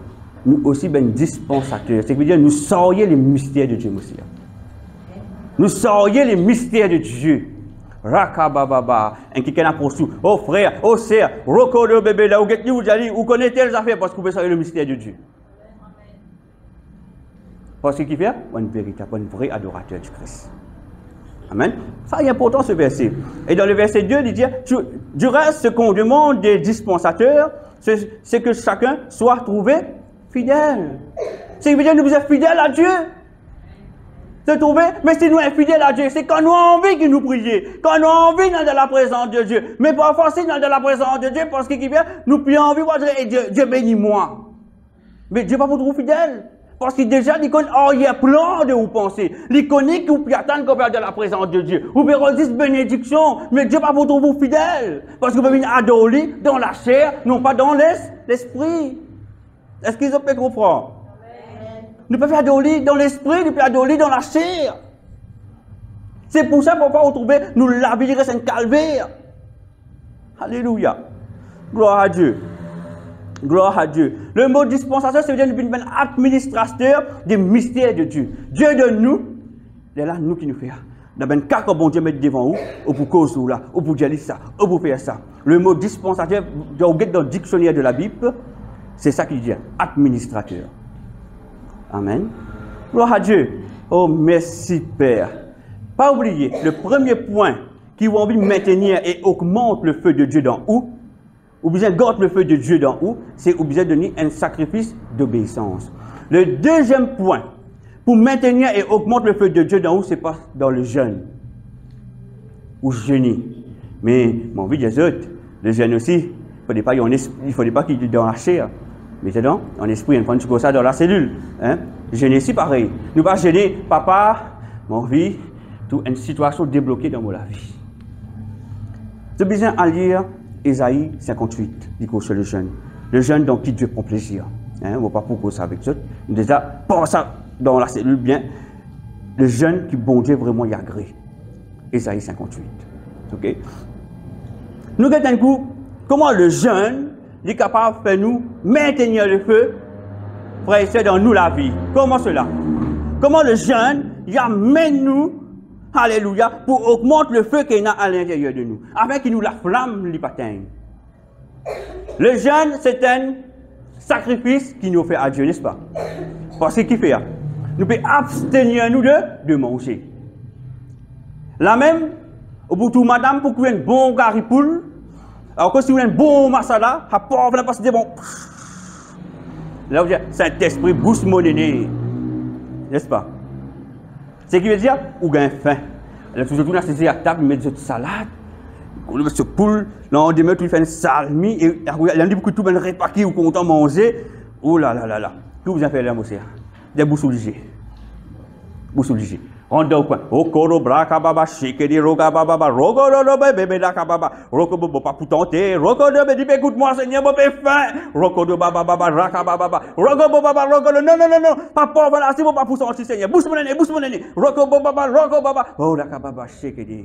nous aussi ben dispensateurs. C'est-à-dire nous saurions les mystères de Dieu aussi. Nous saurions les mystères de Dieu. Rakababa, un qui a pour sous. Oh frère, oh sœur, Roko bébé là, vous connaissez telles affaires parce que vous savez le mystère de Dieu. Parce qu'il fait un véritable, un vrai adorateur du Christ. Amen. Ça est important ce verset. Et dans le verset 2, il dit, du reste, ce qu'on demande des dispensateurs, c'est que chacun soit trouvé fidèle. C'est que nous sommes fidèles à Dieu. Se trouver, mais si nous sommes fidèles à Dieu, c'est quand nous avons envie de nous prier, quand nous avons envie dans la présence de Dieu. Mais parfois, c'est dans la présence de Dieu, parce qu'il vient, nous prions envie de dire, et Dieu bénit moi. Mais Dieu va vous trouver fidèle. Parce qu'il déjà, il connaît, oh, il y a plein de vous penser. Il connaît que vous pouvez attendre qu'on va dans la présence de Dieu. Vous pouvez redire bénédiction, mais Dieu va vous trouver fidèle. Parce que vous pouvez venir adorer dans la chair, non pas dans l'esprit. Est-ce qu'ils ont fait comprendre? Nous pouvons adorer dans l'esprit, nous pouvons adorer dans la chair. C'est pour ça qu'on va retrouver, nous laver c'est un calvaire. Alléluia. Gloire à Dieu. Gloire à Dieu. Le mot dispensateur, c'est dire une administrateur des mystères de Dieu. Dieu de nous, c'est là nous qui nous faisons. Dans un cas que bon Dieu met devant vous, ou pour cause ou là, ou pour dire ça, ou pour faire ça. Le mot dispensateur, dans le dictionnaire de la Bible, c'est ça qu'il dit, administrateur. Amen. Gloire à Dieu. Oh, merci Père. Pas oublier, le premier point qui va envie de maintenir et augmente le feu de Dieu dans où? Ou bien garde le feu de Dieu dans où? C'est obligé de donner un sacrifice d'obéissance. Le deuxième point, pour maintenir et augmenter le feu de Dieu dans où? C'est pas dans le jeûne. Ou jeûner. Mais, mon vie des autres, le jeûne aussi, il ne fallait pas qu'il y ait dans la chair. Mais c'est donc, en esprit, on prend ça dans la cellule. Hein? Jeûner, c'est pareil. Nous pas gêner, papa, mon vie, toute une situation débloquée dans ma vie. C'est besoin à lire Ésaïe 58, dit sur le jeûne. Le jeûne dans qui Dieu prend plaisir. Hein? On ne va pas pourquoi ça avec ça. Déjà, pour ça, dans la cellule, bien, le jeûne qui bon Dieu vraiment y agrée. Ésaïe 58. Ok? Nous regardons un coup, comment le jeûne est capable de faire nous maintenir le feu, frère et sœurs, dans nous la vie. Comment cela? Comment le jeûne y amène nous, alléluia, pour augmenter le feu qu'il y a à l'intérieur de nous, afin qu'il nous la flamme l'y pateigne. Le jeûne, c'est un sacrifice qui nous fait à Dieu, n'est-ce pas? Parce que qui fait? Nous pouvons abstenir nous de manger. Là même, au bout de tout, madame, pour qu'il y ait un bon garipoule, alors que si vous avez un bon masala, à part, vous passer bon. Là, vous dites, Saint-Esprit, bouche mon nez. N'est-ce pas? Ce qui veut dire, vous avez faim. Là, vous retournez à table, vous mettez de salade, vous mettez de poule, là, on demeure, vous faites une salmi, et il y a beaucoup de tout le repas qui vous content de manger. Oh là là là là. Tout vous avez fait là, monsieur. Des bouches obligées. Bouches obligées. Rentre au coin. Okoro braka baba shikedi roga baba rogoro lobe bébé da baba roko bobo pas pour tenter roko de dit écoute-moi Seigneur bobo faim roko de baba baba raka baba roko baba roko non pas pauvre là c'est pas pour sortir Seigneur bouche mon nez roko baba oh da baba shikedi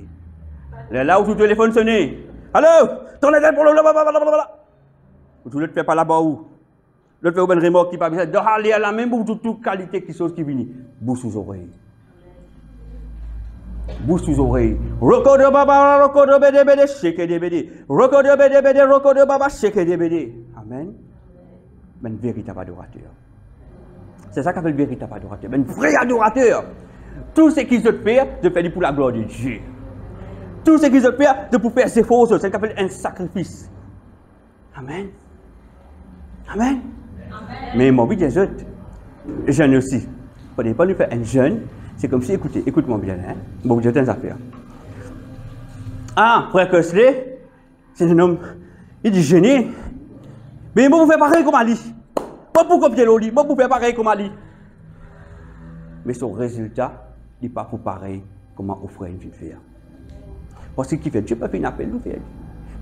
là où tu téléphone sonné allô ton aide pour le baba tu le fais pas là-bas où le fait au ben remorque qui pas besoin de aller à la même pour toute qualité qui chose qui vient bouche aux oreilles. Bouche sous oreille. Roko de baba, roko de bede, shake de bede. Roko de bede, roko de baba, shake de bede. Amen. Mais un véritable adorateur. C'est ça qu'appelle véritable adorateur. Mais un vrai adorateur. Tout ce qu'ils ont fait, de faire pour la gloire de Dieu. Tout ce qu'ils ont fait, de pour faire ses fausses, c'est ça qu'appelle un sacrifice. Amen. Amen. Mais mon but des autres, jeûne aussi. On ne peut pas lui faire un jeûne. C'est comme si, écoutez, écoute-moi bien, hein. Bon, j'ai des affaires. Ah, frère Kesley, c'est un homme, il dit jeûner. Mais moi, vous faites pareil comme Ali. Moi, pour copier l'oli, moi, vous faites pareil comme Ali. Mais son résultat, il n'est pas pour pareil comme au frère vient faire. Parce que qui fait, Dieu peut faire un appel, nous faire.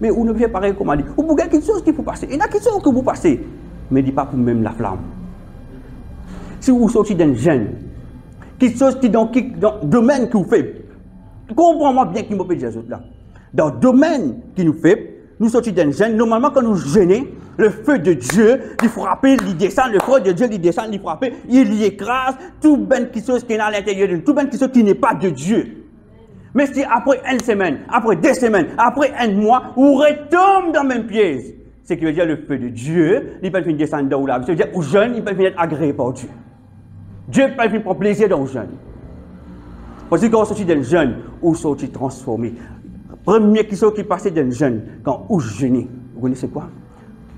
Mais on ne fait pareil comme Ali. Ou pour quelque chose qu'il faut passer. Il y a quelque chose que vous passez. Mais il n'est pas pour même la flamme. Si vous sortez d'un jeûne, quelque chose qui dans le domaine que vous faites, comprends-moi bien qui m'a fait Jésus là. Dans le domaine qui nous fait, nous sortons d'un jeûne. Normalement, quand nous jeûnons, le feu de Dieu, il frappe, il descend, le feu de Dieu, il descend, il frappe, il écrase tout ben quelque chose qui est à l'intérieur de nous, tout ben quelque chose qui n'est pas de Dieu. Mais si après une semaine, après 2 semaines, après 1 mois, on retombe dans le même piège, c'est qui veut dire le feu de Dieu, il peut finir descendre dans là. Ça veut dire au jeûne, il peut finir être agréé par Dieu. Dieu peut finir prendre plaisir dans le jeûne. Parce que quand on sortit d'un jeûne, on sortit transformé. Première question qui passait d'un jeûne, quand on jeûnait, vous connaissez quoi?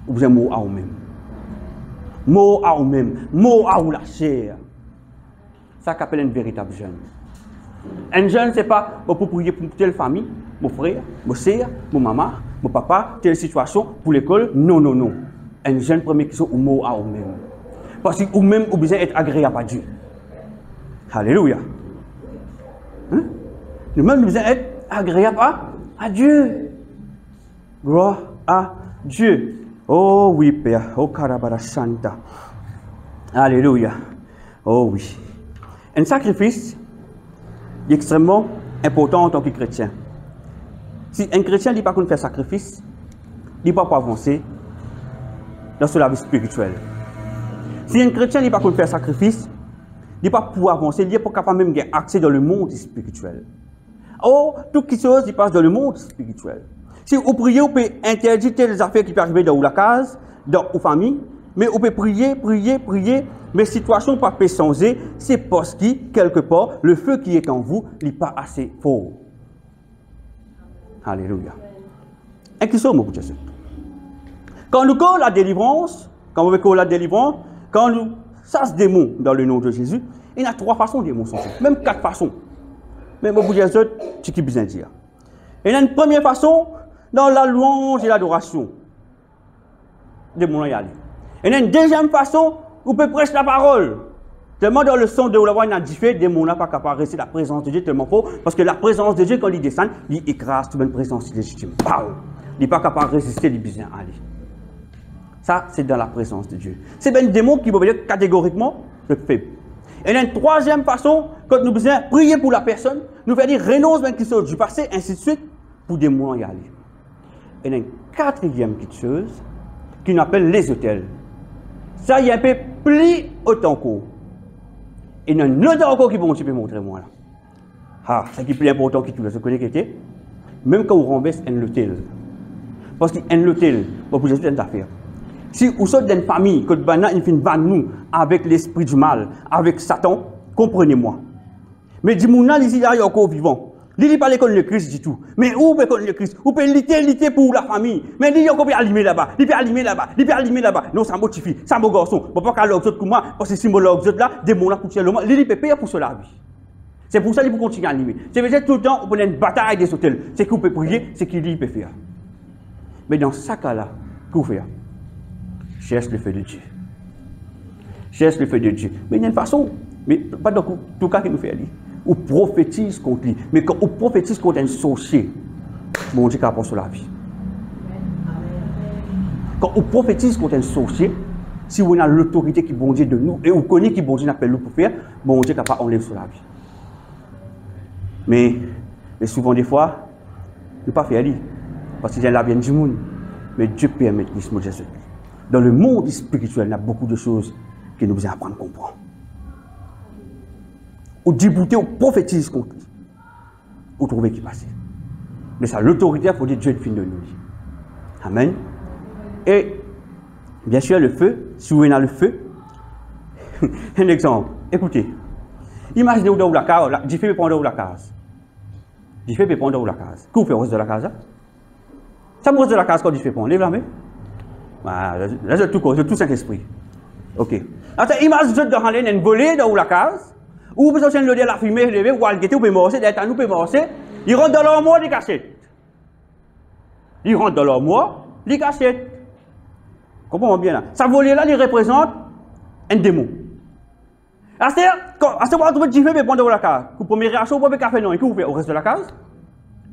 Vous avez un mot à vous-même. Mot à vous-même. Mot à vous la chair. Ça qu'appelle un véritable jeûne. Un jeûne, ce n'est pas pour prier pour telle famille, mon frère, mon sœur, mon maman, mon papa, telle situation, pour l'école. Non, non, non. Un jeûne, première question, au mot à vous-même. Parce que vous-même, vous besoin d'être agréable à Dieu. Alléluia. Hein? Nous-mêmes, nous besoin d'être agréable à Dieu. Gloire à Dieu. Oh oui, Père. Oh Karabara Santa. Alléluia. Oh oui. Un sacrifice est extrêmement important en tant que chrétien. Si un chrétien n'est pas qu'on fait sacrifice, il ne peut pas avancer dans la vie spirituelle. Si un chrétien n'est pas qu'on fait sacrifice, il ne peut pas pouvoir avancer, il n'est pas capable même d'avoir accès dans le monde spirituel. Oh, toutes les choses qui passent dans le monde spirituel. Si vous priez, vous pouvez interdire les affaires qui peuvent arriver dans la case, dans la famille, mais vous pouvez prier, mais la situation ne peut pas changer, c'est parce que, quelque part, le feu qui est en vous n'est pas assez fort. Alléluia. Et qui sont mon Jésus? Quand nous collons la délivrance, quand nous collons la délivrance, quand nous chassons des démons dans le nom de Jésus, il y a 3 façons de démons, même 4 façons. Mais mon Jésus, c'est ce qu'il besoin de dire. Il y a une première façon dans la louange et l'adoration. Des démons y aller. Il y a une deuxième façon où on peut prêcher la parole. Tellement dans le son de la voix, il y a différents démons pas capable de rester la présence de Dieu tellement fort. Parce que la présence de Dieu, quand il descend, il écrase toute une présence légitime. Il n'est pas capable de résister, il besoin aller. Ça, c'est dans la présence de Dieu. C'est bien un démon qui veut dire catégoriquement le faible. Et une troisième façon, quand nous besoin prier pour la personne, nous faisons dire renonce à quelque chose du passé, ainsi de suite, pour des mois y aller. Et une quatrième petite chose, qui nous appelle les hôtels. Ça, il y a un peu plus autant qu'au. Et il y a un autre encore qui peut montrer moi là. Ah, c'est qui est plus important que tout le reste. Même quand on renverse un hôtel. Parce qu'un hôtel, pour vous ajouter une affaire. Si vous sortez d'une famille, que il fait une vanne nous avec l'esprit du mal, avec Satan, comprenez-moi. Mais dis-moi, ici, il y a encore vivant. Il ne parle pas de le Christ du tout. Mais où peut le Christ? Où peut lutter pour la famille? Mais il y a encore allumer là-bas. Il peut allumer là-bas. Il peut allumer là-bas. Non, ça motive. Ça mon garçon. Je ne peux pas l'autre pour moi. Parce que si je l'autre là, des mots là pour tirer le monde. Il peut payer pour cela. C'est pour ça qu'il faut continuer à allumer. C'est peut-être tout le temps, on peut une bataille des hôtels. C'est qu'il peut prier, c'est qu'il peut faire. Mais dans ce cas-là, qu'est-ce qu'il fait? Cherche le feu de Dieu. Cherche le feu de Dieu. Mais d'une façon, mais pas dans tout cas qu'il nous fait. Ou prophétise contre lui. Mais quand on prophétise contre un sorcier, bon Dieu capable sur la vie. Quand on prophétise contre un sorcier, si on a l'autorité qui bon Dieu de nous, et on connaît qui bon Dieu appelle nous pour faire, bon Dieu capable d'enlever sur la vie. Mais souvent des fois, il ne pas faire lui. Parce qu'il y a la vie du monde. Mais Dieu permet qu'il se modifie. Dans le monde spirituel, il y a beaucoup de choses que nous devons apprendre à comprendre. Ou débouter, ou prophétise contre lui. Ou trouver qui passe. Mais ça, l'autorité, il faut dire Dieu est fin de nous. Amen. Et, bien sûr, le feu, si vous avez le feu, un exemple, écoutez, imaginez où dans la case, Dieu fait prendre la case. Dieu fait prendre la case. Qu'est-ce que vous faites au reste de la case? Ça me reste de la case quand Dieu fait prendre. Lève la main. Là, j'ai tout Saint-Esprit. Ok. Alors, imaginez dans une volée dans la case. Ou vous avez le la fumée, ou al guetter, ou peut morcer, d'être nous peut morcer. Ils rentrent dans leur mois, les cassettes. Ils rentrent dans leur mois, les cassettes. Comprenez bien là. Ça voler là, il représente un démon. À ce moment, vous Dieu fait prendre la case. Pour première réaction, vous pouvez café non. Et que vous faites au reste de la case?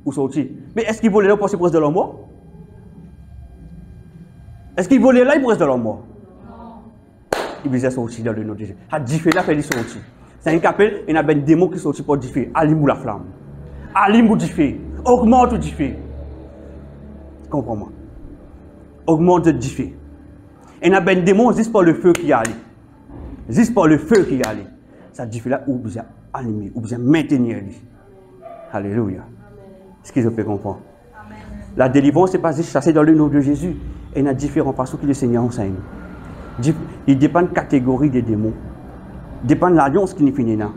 Ou sortir. Mais est-ce qu'ils volent là pour se poser dans leur mois? Est-ce qu'ils volent là pour rester dans leur mois? Non. Ils disaient sortir dans le nom de Jésus. À Dieu là, fait sortir. C'est un capel, il y a un démon qui sortit pour Dieu. Allume la flamme. Allume Dieu. Augmente Dieu. Comprends-moi. Augmente Dieu. Il y a un démon juste pour le feu qui allait. Juste pour le feu qui allait. Ça Dieu là, ou besoin allumer, ou besoin maintenir lui. Alléluia. Ce qu'ils ont fait comprendre. La délivrance, ce n'est pas juste chasser dans le nom de Jésus. Il y a différentes façons que le Seigneur enseigne. Il dépend de la catégorie des démons. Il dépend de l'alliance qui n'est finie là.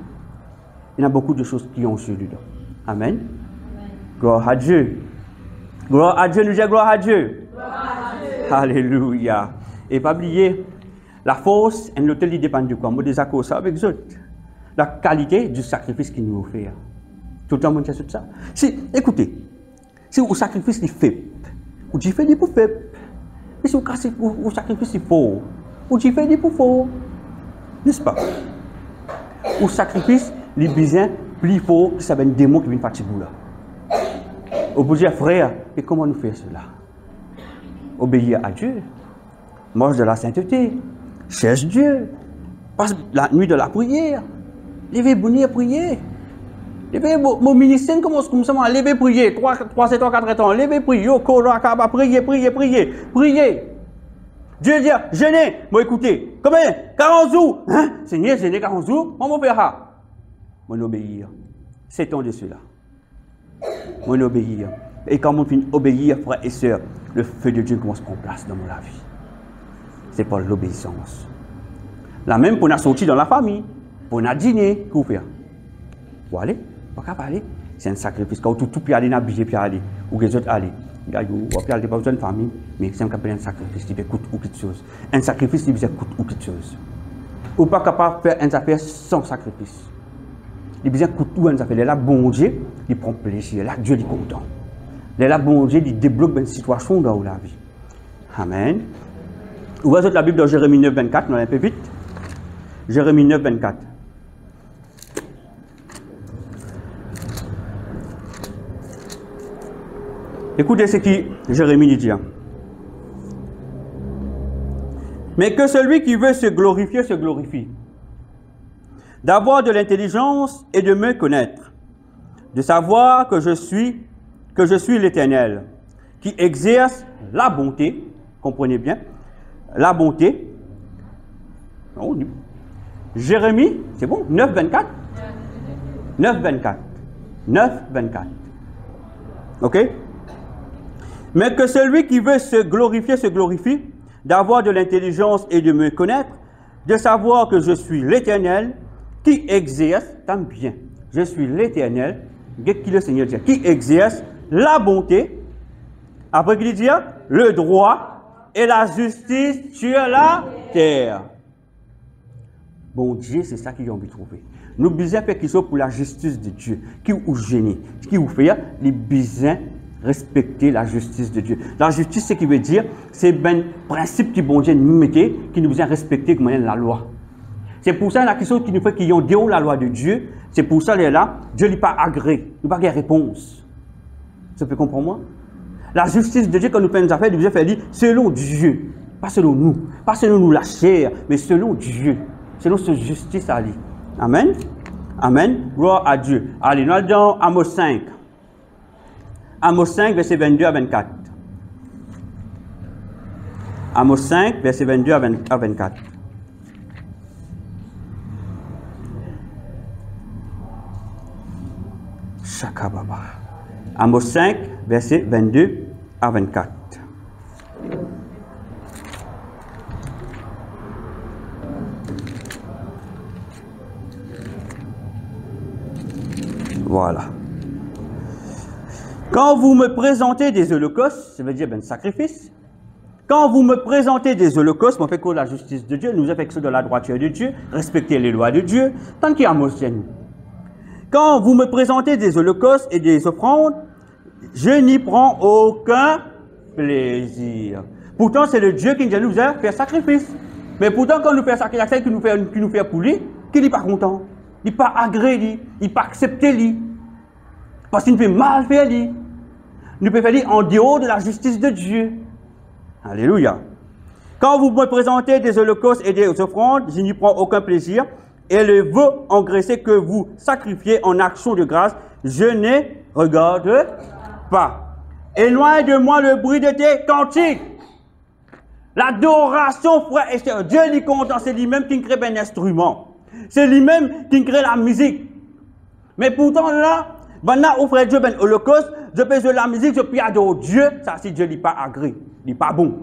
Il y a beaucoup de choses qui ont su dedans. Amen. Gloire à Dieu. Gloire à Dieu, nous disons gloire à Dieu. Gloire à Dieu. Alléluia. Et pas oublier, la force, et l'hôtel, il dépend de quoi? Moi, des accords ça avec eux. La qualité du sacrifice qu'il nous offre. Tout le temps, on dit ça. Si, écoutez, si le sacrifice est faible, ou tu fais des pour faible, mais si le sacrifice est fort, ou tu fais des pour fort, n'est-ce pas? Le sacrifice, les besoins plus fort que ça va un démon qui vient fatiguer là. Au bout de frère, et comment nous faire cela? Obéir à Dieu, marche de la sainteté, cherche Dieu, passe la nuit de la prière, levez bonheur prier. Levez mon ministère commence comme ça, levez prier, 3, 7 ans, 4 ans, levez prier, prier. Dieu dit, jeûnez, moi écoutez, combien? 40 jours, hein? Seigneur, jeûnez 40 jours, on va faire. Moi obéir. 7 ans de cela. Moi obéir. Et quand on finit obéir, frères et sœurs, le feu de Dieu commence à prendre place dans la vie. C'est pour l'obéissance. La même pour nous sortir dans la famille, pour nous dîner, qu'est-ce qu'on fait? Pour aller, pas qu'à aller. C'est un sacrifice. Quand tout peut aller, n'habiller puis aller, ou les autres aller. Il y a pas besoin de famille, mais c'est un sacrifice qui coûte ou quelque chose. Un sacrifice qui coûte ou quelque chose. Ou pas capable de faire un affaire sans sacrifice. Il besoin coûte ou un affaire. Là, bon Dieu, il prend plaisir. Là, Dieu est content. Là, bon Dieu, il débloque une situation dans la vie. Amen. Ouvrez la Bible dans Jérémie 9, 24, on va un peu vite. Jérémie 9, 24. Écoutez ce que Jérémie dit. Mais que celui qui veut se glorifier, se glorifie. d'avoir de l'intelligence et de me connaître, de savoir que je suis l'Éternel, qui exerce la bonté, comprenez bien, la bonté. Oh, Jérémie, c'est bon, 9, 24. 9, 24. 9, 24. OK? Mais que celui qui veut se glorifie, d'avoir de l'intelligence et de me connaître, de savoir que je suis l'Éternel, qui exerce, t'aimes bien, je suis l'Éternel, qui le Seigneur dit, qui exerce la bonté, après qu'il dit le droit et la justice sur la terre. Bon Dieu, c'est ça qu'ils ont envie de trouver. Nous besoin faire quelque chose pour la justice de Dieu, qui vous gêne, qui vous fait les besoins respecter la justice de Dieu. La justice, ce qui veut dire, c'est un principe qui bon Dieu nous mettait, qui nous besoin respecter comme la loi. C'est pour ça la question qui nous fait qu'ils ont déroulé la loi de Dieu. C'est pour ça là, Dieu n'est pas agréé, il n'a pas de réponse. Ça peut comprendre moi? La justice de Dieu, quand nous faisons des affaires, nous devons faire selon Dieu, pas selon nous, pas selon nous la chair, mais selon Dieu, selon cette justice à lui. Amen. Amen. Gloire à Dieu. Allez, nous allons dans Amos 5. Amos 5, verset 22 à 24. Amos 5, verset 22 à 24. Shakababa. Amos 5, verset 22 à 24. Voilà. Quand vous me présentez des holocaustes, ça veut dire sacrifice. Quand vous me présentez des holocaustes, on fait quoi de la justice de Dieu, nous affectons de la droiture de Dieu, respecter les lois de Dieu, tant qu'il y a Mosien. Quand vous me présentez des holocaustes et des offrandes, je n'y prends aucun plaisir. Pourtant, c'est le Dieu qui nous a fait sacrifice. Mais pourtant, quand nous faisons sacrifice, qui nous fait pour lui, qui n'est pas content. Il n'est pas agréé, il n'est pas accepté. Lui. Parce qu'il nous fait mal faire. Lui. Nous pouvons faire en dehors de la justice de Dieu. Alléluia. Quand vous me présentez des holocaustes et des offrandes, je n'y prends aucun plaisir. Et le veau engraissé que vous sacrifiez en action de grâce, je ne regarde pas. Éloigne de moi le bruit de tes cantiques. L'adoration, frère et sœur, Dieu lui content, c'est lui-même qui crée un instrument. C'est lui-même qui crée la musique. Mais pourtant là, maintenant, on ferait Dieu ben holocauste, je peux jouer la musique, je peux adorer Dieu, ça si Dieu n'est pas agréé, il n'est pas bon.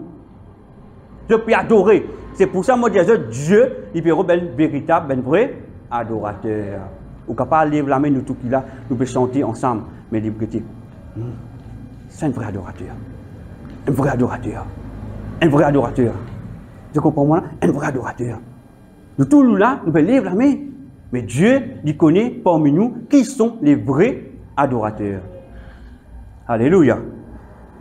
Je peux adorer. C'est pour ça, moi, je dis, Dieu, il peut être un véritable, un vrai adorateur. Ou capable de lever la main, nous tous qui là, nous pouvons chanter ensemble, mais liberté. C'est un vrai adorateur. Un vrai adorateur. Un vrai adorateur. Tu comprends moi là? Un vrai adorateur. Nous tous nous là, nous pouvons lever la main. Mais Dieu, il connaît parmi nous qui sont les vrais adorateurs. Alléluia.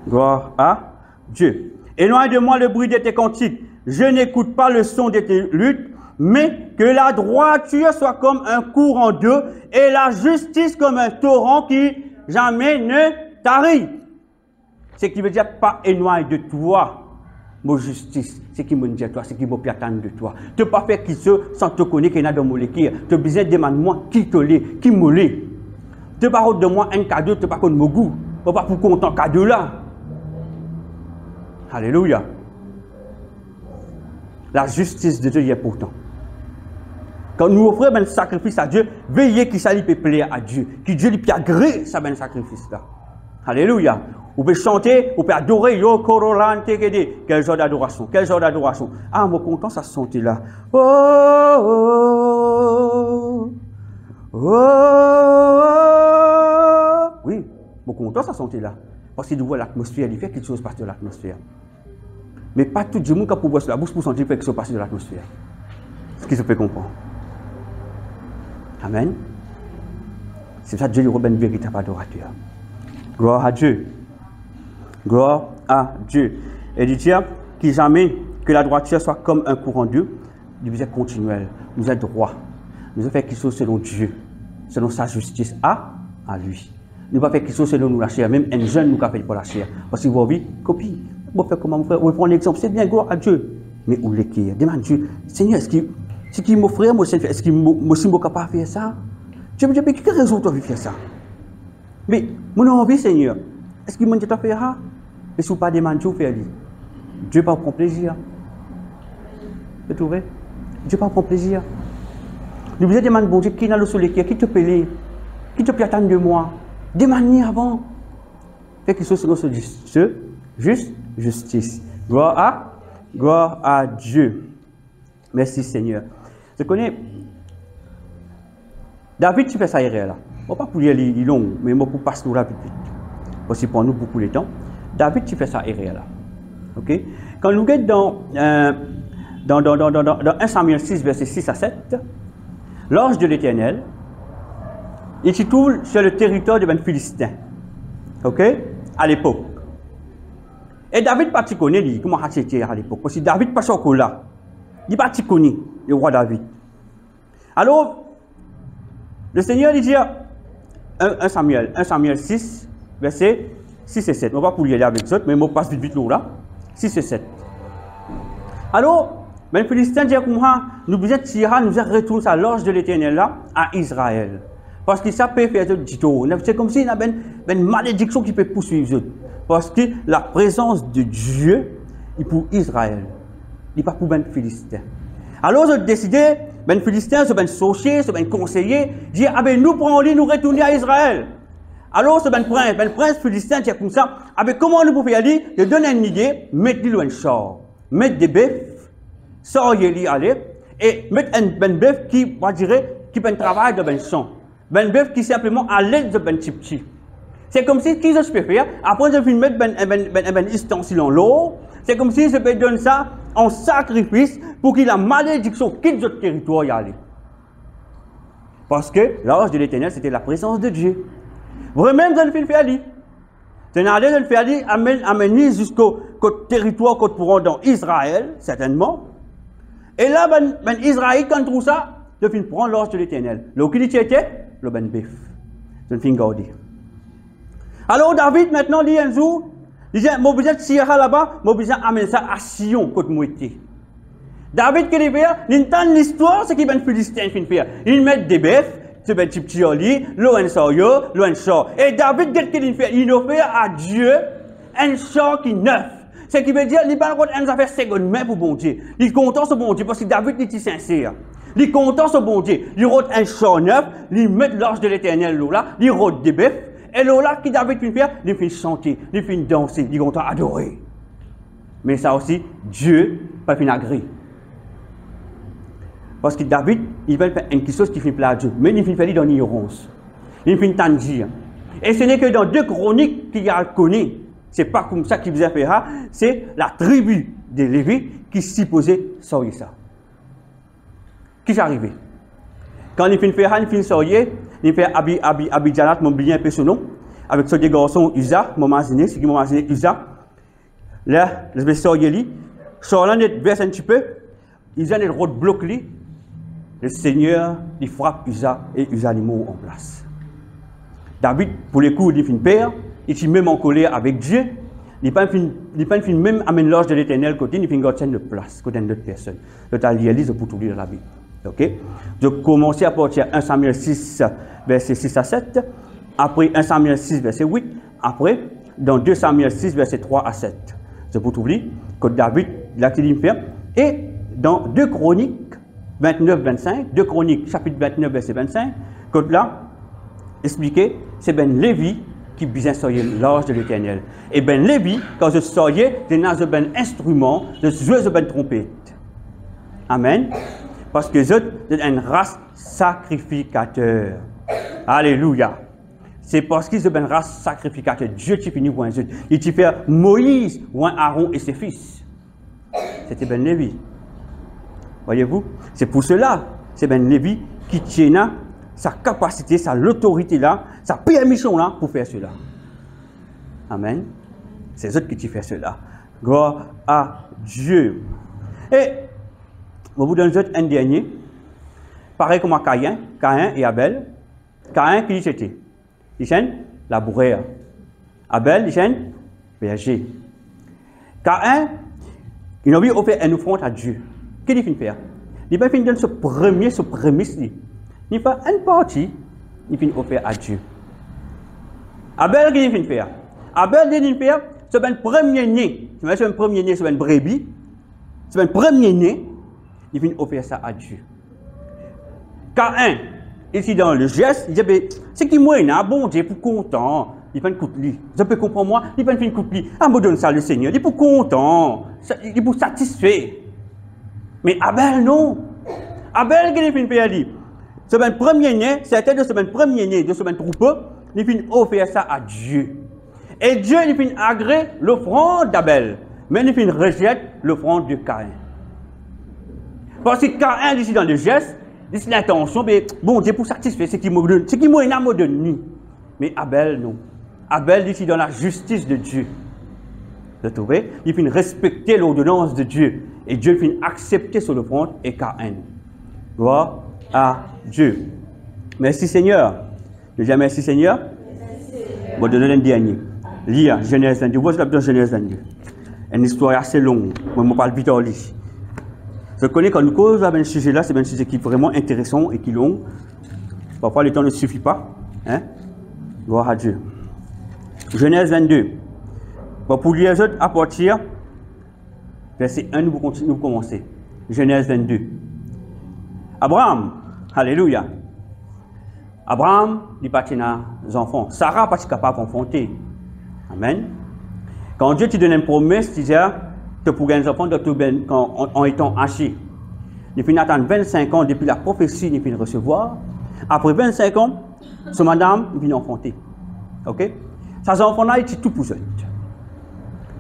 Gloire à Dieu. Éloigne de moi le bruit de tes cantiques. Je n'écoute pas le son de tes luttes, mais que la droiture soit comme un courant d'eau et la justice comme un torrent qui jamais ne tarit. Ce qui veut dire pas éloigne de toi, mon justice. Ce qui me dit à toi, ce qui me attendre de toi. Tu ne peux pas faire qui se sans te connaître qu'il y a dans mon équipe. Tu as besoin de demander moi qui te l'est, qui me l'est. Tu ne peux pas de moi un cadeau, tu ne peux pas de mon goût. Tu ne peux pas pour content cadeau là. Alléluia. La justice de Dieu est pourtant. Quand nous offrons un sacrifice à Dieu, veillez qu'il ça lui peut plaire à Dieu. Que Dieu lui peut agréer ça ben sacrifice là. Alléluia. Vous pouvez chanter, vous pouvez adorer. Yo korolante kede. Quel genre d'adoration? Quel genre d'adoration? Ah, moi content ça sentait là. Oh, oh, oh, oh. Oui, moi content ça sentait là. Parce qu'il voit l'atmosphère, il fait quelque chose passe de l'atmosphère. Mais pas tout le monde qui peut voir sur la bouche pour sentir quelque chose passe de l'atmosphère. Ce qui se fait comprendre. Amen. C'est ça que Dieu est un véritable adorateur. Gloire à Dieu. Gloire à Dieu. Et il dit qu'il jamais que la droiture soit comme un courant d'eau, nous êtes continuel, nous êtes droit. Nous devons faire quelque chose selon Dieu, selon sa justice à lui. Nous ne pas faire quelque chose selon nous la chair, même un jeune nous ne fait pas la chair. Parce qu'il va vivre, copie. On va faire comment on fait, on va prendre l'exemple, c'est bien, gloire à Dieu. Mais où l'écrire? Demande Dieu, Seigneur, est-ce que Si qui m'offre, moi, est-ce que moi suis capable de faire ça? Je me dis, mais quelle raison tu as faire ça? Mais, mon envie, Seigneur, est-ce que moi, je t'ai fait ça? Mais si vous pas demander, vous faire Dieu pas prendre plaisir. Vous trouvez? Dieu pas prendre plaisir. Nous devons demander, bon Dieu, qui est dans le soleil, qui te paye, qui te peut attendre de moi? Demandez avant. Quelque chose sur justice. Gloire à Dieu. Merci Seigneur. Je connais. David, tu fais ça là. On ne va pas pour lire les longs, mais moi pour passer là vite. Parce que pour nous beaucoup de temps. David, tu fais ça là. Ok? Quand nous regardons dans 1 Samuel 6, verset 6 à 7, l'ange de l'Éternel, il se trouve sur le territoire de Ben Philistin. Ok? À l'époque. Et David pas connaît comment c'était à l'époque. Parce que David pas encore là. Il pas connaît le roi David. Alors, le Seigneur dit 1 Samuel 6, verset 6 et 7. On va pas lire avec ça, mais on passe vite là. 6 et 7. Alors, Ben Philistin dit comment nous devons tirer, nous retourner à l'ange de l'Éternel là à Israël. Parce que ça peut faire du tout. C'est comme s'il y a une malédiction qui peut poursuivre eux. Parce que la présence de Dieu est pour Israël. Il n'est pas pour Ben Philistin. Alors, ils ont décidé, Ben Philistin, c'est Ben sorcier, c'est Ben conseiller, dit, ah ben nous prenons nous retourner à Israël. Alors, c'est Ben prince Philistin, dit comme ça, ah ben comment nous pouvons y aller? De donner une idée, mettre-lui un char, mettre des bœufs, sortir aller, et mettre un Ben bœuf qui, on dirait, qui peut travailler de Ben son. Ben bœuf qui simplement à l'aide de Ben petit. C'est comme si, qu'est-ce que je peux faire? Après, je vais mettre ben ustensile en l'eau. C'est comme si je peux donner ça en sacrifice pour que la malédiction quitte notre territoire y aller. Parce que l'ange de l'Éternel, c'était la présence de Dieu. Vraiment, je ne fais pas aller. Je ne fais aller amener jusqu'au territoire que nous pourrons dans Israël, certainement. Et là, ben Israël, quand on trouve ça, je vais prendre l'ange de l'Éternel. Le qui était, le ben bœuf. Je vais garder. Alors David, maintenant, il dit un jour, il dit, moi, besoin de tirer là-bas, moi, besoin d'amener ça à Sion, côté moitié. David, qu'est-ce qu'il fait? Il entend l'histoire, c'est qu'il Ben Philistin fait faire. Il met des bœufs, c'est Ben petit oli, l'un soyo, l'un char. Et David, qu'est-ce qu'il fait? Il offre à Dieu un char qui est neuf. Ce qui veut dire, il n'a pas une affaire seconde main pour bon Dieu. Il est content ce bon Dieu, parce que David est sincère. Il est content ce bon Dieu. Il rote un char neuf, il met l'ange de l'Éternel là, il rote des bœufs. Et là, qui David fait faire, il fait chanter, il fait danser, il fait adorer. Mais ça aussi, Dieu pas fait agré. Parce que David, il va faire quelque chose qui fait plaisir à Dieu. Mais il fait faire dans l'ignorance. Il fait tandir. Et ce n'est que dans 2 Chroniques qu'il a connu. Ce n'est pas comme ça qu'il faisait faire. C'est la tribu des Lévites qui s'y posait sortir ça. Qui est arrivé? Quand il fait faire, il fait sortir. Il fait Abidjanat, mon bien un peu son nom, avec ce des garçons Usa, mon maziné, c'est qui mon maziné Usa. Là, je vais sortir lui. Sur là, il verse un petit peu. Usa est roadblock lui. Le Seigneur, il frappe Usa et Usa il meurt en place. David, pour les coups, il fait une paire. Il est même en colère avec Dieu. Il n'est pas même amène l'ange de l'Éternel côté, il fait une de place, côté d'une autre personne. Le temps réalise pour tout lire la Bible. Ok? Je commence à partir de 1 Samuel 6, verset 6 à 7. Après 1 Samuel 6, verset 8. Après, dans 2 Samuel 6, verset 3 à 7. Je peux t'oublier que David, là, qu'il fait. Et dans 2 Chroniques 29, 25, 2 Chroniques, chapitre 29, verset 25, que là, expliqué, c'est Ben Lévi qui besoin soyer l'ange de l'Éternel. Et Ben Lévi, quand je soyais, c'est un ben instrument, je jouais ben trompette. Amen. Parce que vous êtes une race sacrificateur. Alléluia. C'est parce qu'ils sont une race sacrificateur. Dieu qui finit pour un eux. Il t'a fait Moïse, ou Aaron et ses fils. C'était Ben Lévi. Voyez-vous? C'est pour cela, c'est Ben Lévi qui tient sa capacité, sa autorité là, sa permission là pour faire cela. Amen. C'est eux qui font cela. Gloire à Dieu. Et je vous donne un dernier. Pareil comme à Caïn et Abel. Caïn, qui c'était? Il était laboureur. Abel, il était berger. Caïn, il a offert une offrande à Dieu. Qu'est-ce qu'il fait? Il va finir ce prémisse. Il fait une partie, il finit offert à Dieu. Abel, qu'est-ce qu'il fait? Abel, dit faire, c'est un premier né. C'est un premier né, c'est un brebis. C'est un premier né, il finit offrir ça à Dieu. Caïn, ici dans le geste, il dit, c'est qui moi, il a bon Dieu pour content. Il fait une coupe lit. Je peux comprendre moi, il fait une coupe lit. Ah, me donne ça le Seigneur, il est pour content. Il est pour satisfait. Mais Abel, non. Abel, qu'est-ce qu'il fait? C'est un premier né, c'était de ce premier né, de ce troupeau, il finit offrir ça à Dieu. Et Dieu, il finit agréer l'offrande d'Abel. Mais il finit rejette l'offrande de Caïn. Parce que Caïn, ici dans le geste, ici l'intention, bon Dieu pour satisfaire ce qui m'a donné. Mais Abel, non. Abel, ici dans la justice de Dieu. Vous trouvez? Il finit respecter l'ordonnance de Dieu. Et Dieu finit accepter son offrande et Caïn. Gloire à Dieu. Merci Seigneur. Déjà merci Seigneur. Je vais donner un dernier. Lire Genèse 22. Voici la Genèse 22. Une histoire assez longue. Moi, je parle vite en lit. Je connais quand nous causons avec ce sujet-là, c'est un sujet qui est vraiment intéressant et qui est long. Parfois, le temps ne suffit pas. Hein? Gloire à Dieu. Genèse 22. Pour lire les autres, à partir, verset 1, nous commençons. Genèse 22. Abraham, alléluia. Abraham, il partit dans les enfants. Sarah n'est pas capable d'enfanter. Amen. Quand Dieu te donne une promesse, tu dis, tu pourrais des enfants en étant âgé. Il finit attendre 25 ans depuis la prophétie, il finit recevoir. Après 25 ans, ce madame, il vient enfanter. Ok? Ces enfants-là, ils sont tout pour eux.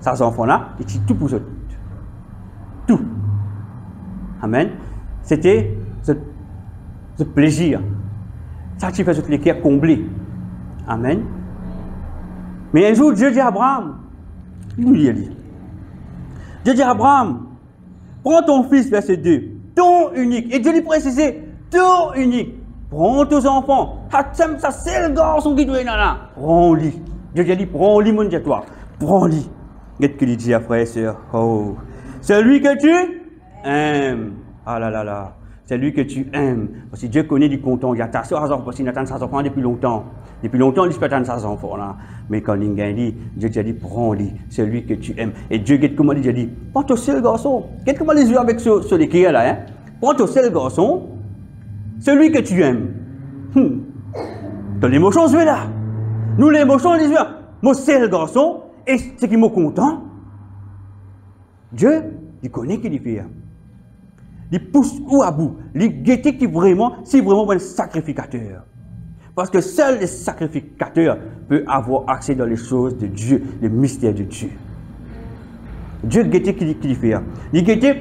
Ces enfants-là, ils sont tout pour eux. Tout. Amen. C'était ce plaisir. Ça, tu fais toutes les cœurs comblés. Amen. Mais un jour, Dieu dit à Abraham, Dieu dit à Abraham, prends ton fils, verset 2, ton unique. Et Dieu lui précisait, ton unique. Prends tes enfants. Ça, c'est le garçon qui doit être là. Prends-lui. Dieu dit, prends-lui, mon Dieu, toi. Prends-lui. Qu'est-ce qu'il dit à frère et soeur? Oh. Celui que tu aimes. Ah là là là. C'est lui que tu aimes. Parce que Dieu connaît du content. Il y a ta soeur, parce qu'il attend ses enfants depuis longtemps. Depuis longtemps, il peut attendre ses enfants là. Mais quand il dit, Dieu dit, prends-lui. C'est lui que tu aimes. Et Dieu, comment il dit, prends ton seul garçon. Qu'est-ce comment les yeux avec ce l'écrire là, hein? Prends ton seul garçon. Celui que tu aimes. Dans l'émotion, je vais là. Nous, l'émotion, les yeux. Mon seul garçon. Et ce qui me content. Dieu, il connaît qu'il fait. Il pousse où à bout. Il guette qui vraiment, c'est vraiment un sacrificateur. Parce que seul le sacrificateur peut avoir accès dans les choses de Dieu, les mystères de Dieu. Dieu guette qui fait. Il guette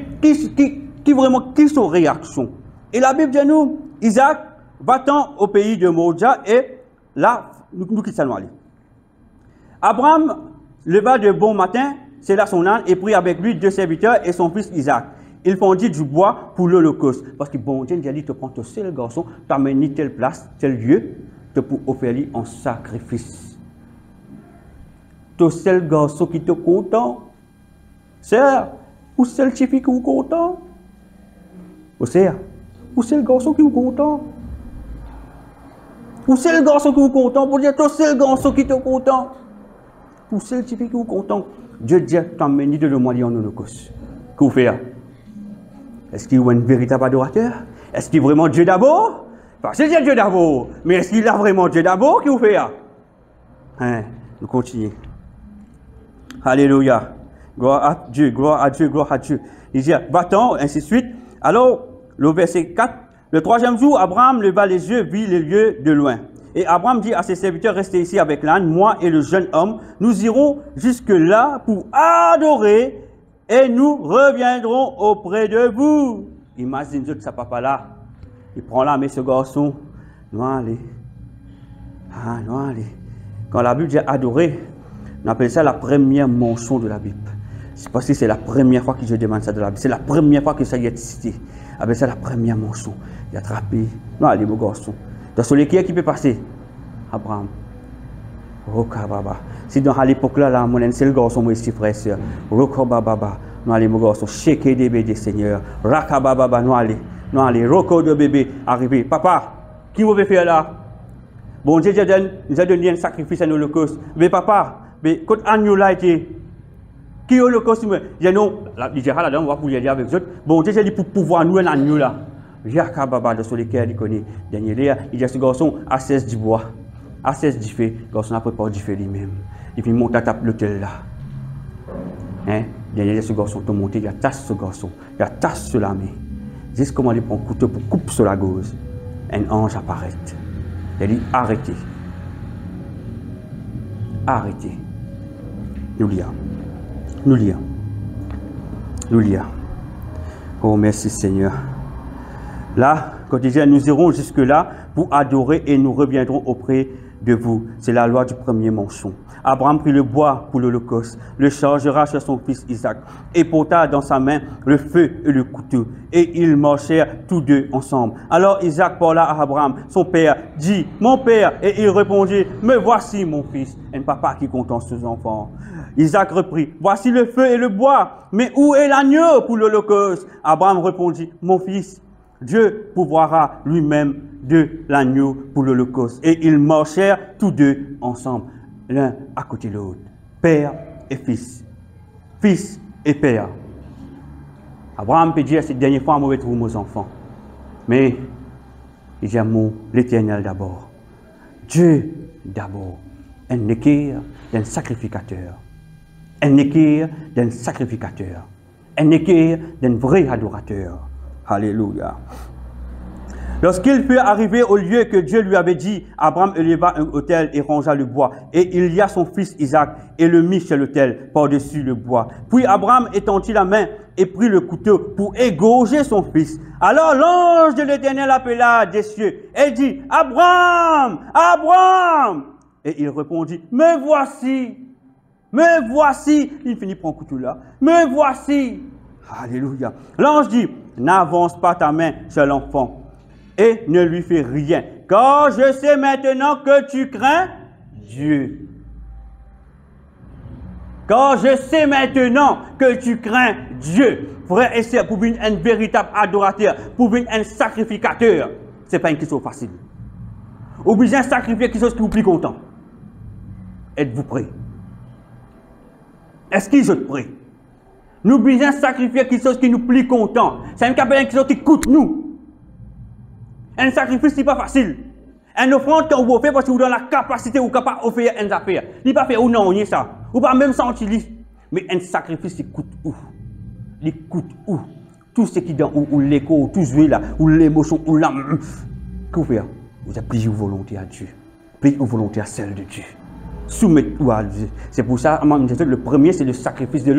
qui vraiment, qui sont réaction. Et la Bible dit nous, Isaac va-t'en au pays de Moria et là, nous quittons aller. Abraham leva de bon matin, c'est là son âne, et prit avec lui 2 serviteurs et son fils Isaac. Ils fondit du bois pour l'Holocauste. Parce que bon Dieu dit, te prends ton seul garçon, t'amènes telle place, tel lieu, te pour offrir lui en sacrifice. Ton seul garçon qui te content, sœur, ou seul fille qui est content, ou sœur, ou seul garçon qui est content, ou seul garçon qui est content, pour dire ton seul garçon qui est content, ou seul fille qui est content. Dieu dit, t'amènes de le moyen en Holocauste. Qu'est-ce que fait? Est-ce qu'il est un véritable adorateur? Est-ce qu'il est vraiment Dieu d'abord? Parce que c'est Dieu d'abord. Mais est-ce qu'il a vraiment Dieu d'abord qui vous fait? Hein? Nous continuons. Alléluia. Gloire à Dieu, gloire à Dieu, gloire à Dieu. Il dit, va-t'en, ainsi de suite. Alors, le verset 4, le 3e jour, Abraham leva les yeux, vit les lieux de loin. Et Abraham dit à ses serviteurs, restez ici avec l'âne, moi et le jeune homme, nous irons jusque-là pour adorer et nous reviendrons auprès de vous. Imagine ce papa-là. Il prend là, mais ce garçon, nous allons. Ah, nous allons. Quand la Bible dit adorer, on appelle ça la première mention de la Bible. C'est parce que c'est la première fois que je demande ça de la Bible. C'est la première fois que ça y est cité. Avec ça, la première mention. Il a attrapé. Non, allez, mon garçon. Dans ce qui peut passer, Abraham. Rokababa. Si dans l'époque là, mon seul garçon, moi ici, frère et soeur. Rokababa. Nous allons, mon garçon. Sheke débé des seigneurs. Rakababa. Nous allons. Non, les records de bébé arrivés. Papa, qui vous veut faire là? Bon Dieu nous a donné un sacrifice à l'Holocauste. Mais papa, mais quand agneau là été, qui Holocauste? Je non, il dira là-dedans, on va pouvoir dire avec eux. Bon Dieu, j'ai dit pour pouvoir nous un agneau là. Jacques Baba de Solécaire, il connaît. Dernier, il dit à ce garçon, à 16 du bois, à 16 du fait, le garçon a préparé du fait lui-même. Il fait monter à taper l'hôtel là. Hein? Dernier, ce garçon est monté, il a tasse ce garçon, il a tasse sur la main. Juste comment il prend un couteau pour couper sur la gauze. Un ange apparaît. Il dit arrêtez. Arrêtez. Nous lions. Nous lions. Nous lions. Oh merci Seigneur. Là, quand il dit nous irons jusque-là pour adorer et nous reviendrons auprès de vous. C'est la loi du premier manchon. Abraham prit le bois pour l'Holocauste, le chargera sur son fils Isaac, et porta dans sa main le feu et le couteau, et ils marchèrent tous deux ensemble. Alors Isaac parla à Abraham, son père, dit, mon père, et il répondit, me voici mon fils. Un papa qui contente ses enfants. Isaac reprit, voici le feu et le bois, mais où est l'agneau pour l'Holocauste? Abraham répondit, mon fils, Dieu pourvoira lui-même de l'agneau pour l'Holocauste. Et ils marchèrent tous deux ensemble, l'un à côté de l'autre, père et fils, fils et père. Abraham peut dire cette dernière fois, je vais trouver mes enfants. Mais il dit à l'Éternel d'abord. Dieu d'abord. Un équerre d'un sacrificateur. Un équerre d'un sacrificateur. Un équerre d'un vrai adorateur. Alléluia. Lorsqu'il fut arrivé au lieu que Dieu lui avait dit, Abraham éleva un autel et rangea le bois. Et il y a son fils Isaac et le mit sur l'autel par-dessus le bois. Puis Abraham étendit la main et prit le couteau pour égorger son fils. Alors l'ange de l'Éternel appela des cieux et dit, Abraham, Abraham! Et il répondit, me voici, me voici. Il finit par un couteau là, me voici. Alléluia. L'ange dit, n'avance pas ta main sur l'enfant et ne lui fais rien, car je sais maintenant que tu crains Dieu. Car je sais maintenant que tu crains Dieu. Frère et sœur, pour un véritable adorateur, pour un sacrificateur, ce n'est pas une question facile. Ou bien sacrifier quelque chose qui vous plaît content. Êtes-vous prêts? Est-ce qu'ils sont prêts? Nous besoin sacrifier quelque chose qui nous plaît content. C'est une quelque chose qui coûte nous. Un sacrifice, ce n'est pas facile. Un offrande quand vous faites parce que vous avez la capacité ou capable d'offrir une affaire. Il n'est pas fait ou non, il ça. Ou pas même sentir. Mais un sacrifice, il coûte où? Il coûte où? Tout ce qui est dans ou l'écho, tout ce là, ou l'émotion, ou l'âme. Que vous faites? Vous avez plié vos volontés à Dieu. Plié vos volontés à celle de Dieu. Soumettez-vous à Dieu. C'est pour ça, le premier, c'est le sacrifice de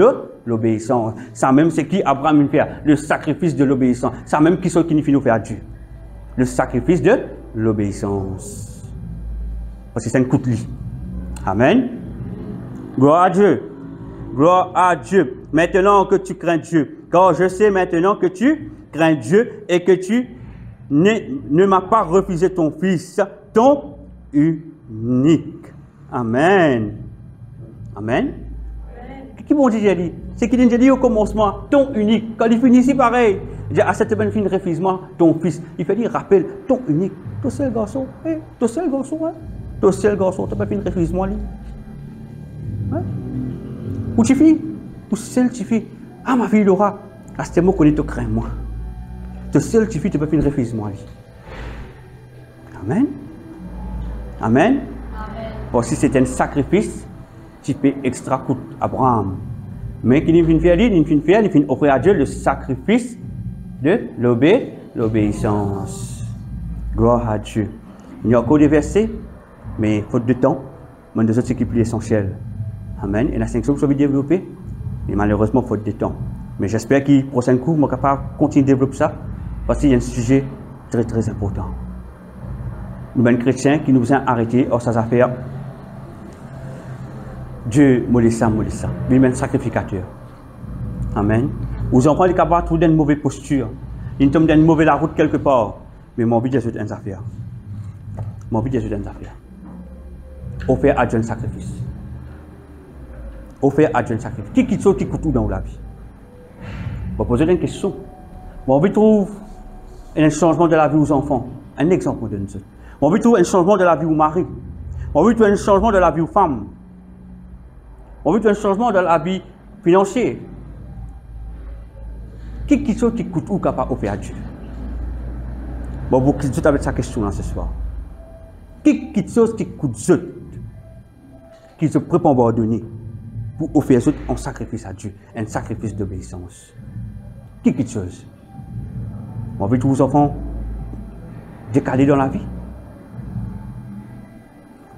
l'obéissance. Ça même, c'est qui Abraham fait? Le sacrifice de l'obéissance. Ça même, qui signifie nous faire à Dieu? Le sacrifice de l'obéissance. Parce que c'est un coup de lit. Amen. Gloire à Dieu. Gloire à Dieu. Maintenant que tu crains Dieu, car je sais maintenant que tu crains Dieu et que tu ne m'as pas refusé ton fils, ton unique. Amen. Amen. Qui bon Dieu dit? C'est qu'il dit au commencement, ton unique. Quand il finit ici pareil, il dit à cette bonne fin de refusement, ton fils. Il fait dire, rappelle, ton unique. Ton seul garçon, ton seul garçon, ton seul garçon, tu n'as pas fait de refusement. Où tu fais? Où seul tu fais? Ah, ma fille Laura, à ce mot qu'on est au craint, moi. Ton seul tu fais, tu n'as pas fait de refusement. Amen. Amen. Parce que c'est un sacrifice, tu peux extra coûte Abraham. Mais qui n'est pas faire, il finit offrir à Dieu le sacrifice de l'obéissance. Gloire à Dieu. Il y a encore des versets, mais faute de temps, mais deux autres c'est qui est plus essentiel. Amen. Et la 5 choses que je vais développer, mais malheureusement faute de temps. Mais j'espère que prochain cours, je suis capable de continuer à développer ça, parce qu'il y a un sujet très très important. Nous sommes chrétiens qui nous ont arrêtés hors sa affaire. Dieu me laisse ça. Lui même sacrificateur. Amen. Aux enfants, ils sont capables de trouver une mauvaise posture. Ils tombent dans une mauvaise route quelque part. Mais mon but, c'est une affaire. Mon but, c'est une affaire. Offrir à Dieu un sacrifice. Offrir à Dieu un sacrifice. Qui coûte tout dans la vie? Je vais poser une question. Mon but trouve un changement de la vie aux enfants. Un exemple de nous. On veut trouver un changement de la vie aux maris. On veut trouver un changement de la vie aux femmes. On veut trouver un changement de la vie financière. Qui chose qui coûte ou capable d'offrir à Dieu? Bon, vous qui avec sa question là ce soir. Qui chose qui coûte qui se prépare à donner pour offrir un sacrifice à Dieu, un sacrifice d'obéissance? Qui chose? On veut tous vos enfants décalés dans la vie.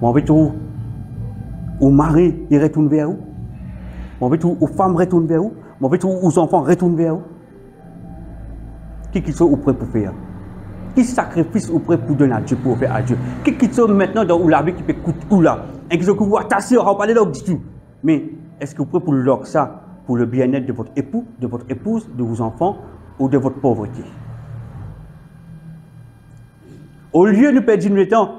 On veut tous aux maris ils retournent vers où? On veut tous aux femmes retournent vers où? On veut tous aux enfants retournent vers où? Qui sont prêts pour faire? Qui sacrifice ou prêt pour donner à Dieu, pour faire à Dieu? Qui sont maintenant dans la vie qui peut coûter ou là? Et qui sont vous attacher, on va parler là du tout. Mais est-ce que vous prêt pour le ça, pour le bien-être de votre époux, de votre épouse, de vos enfants ou de votre pauvreté? Au lieu de perdre le temps,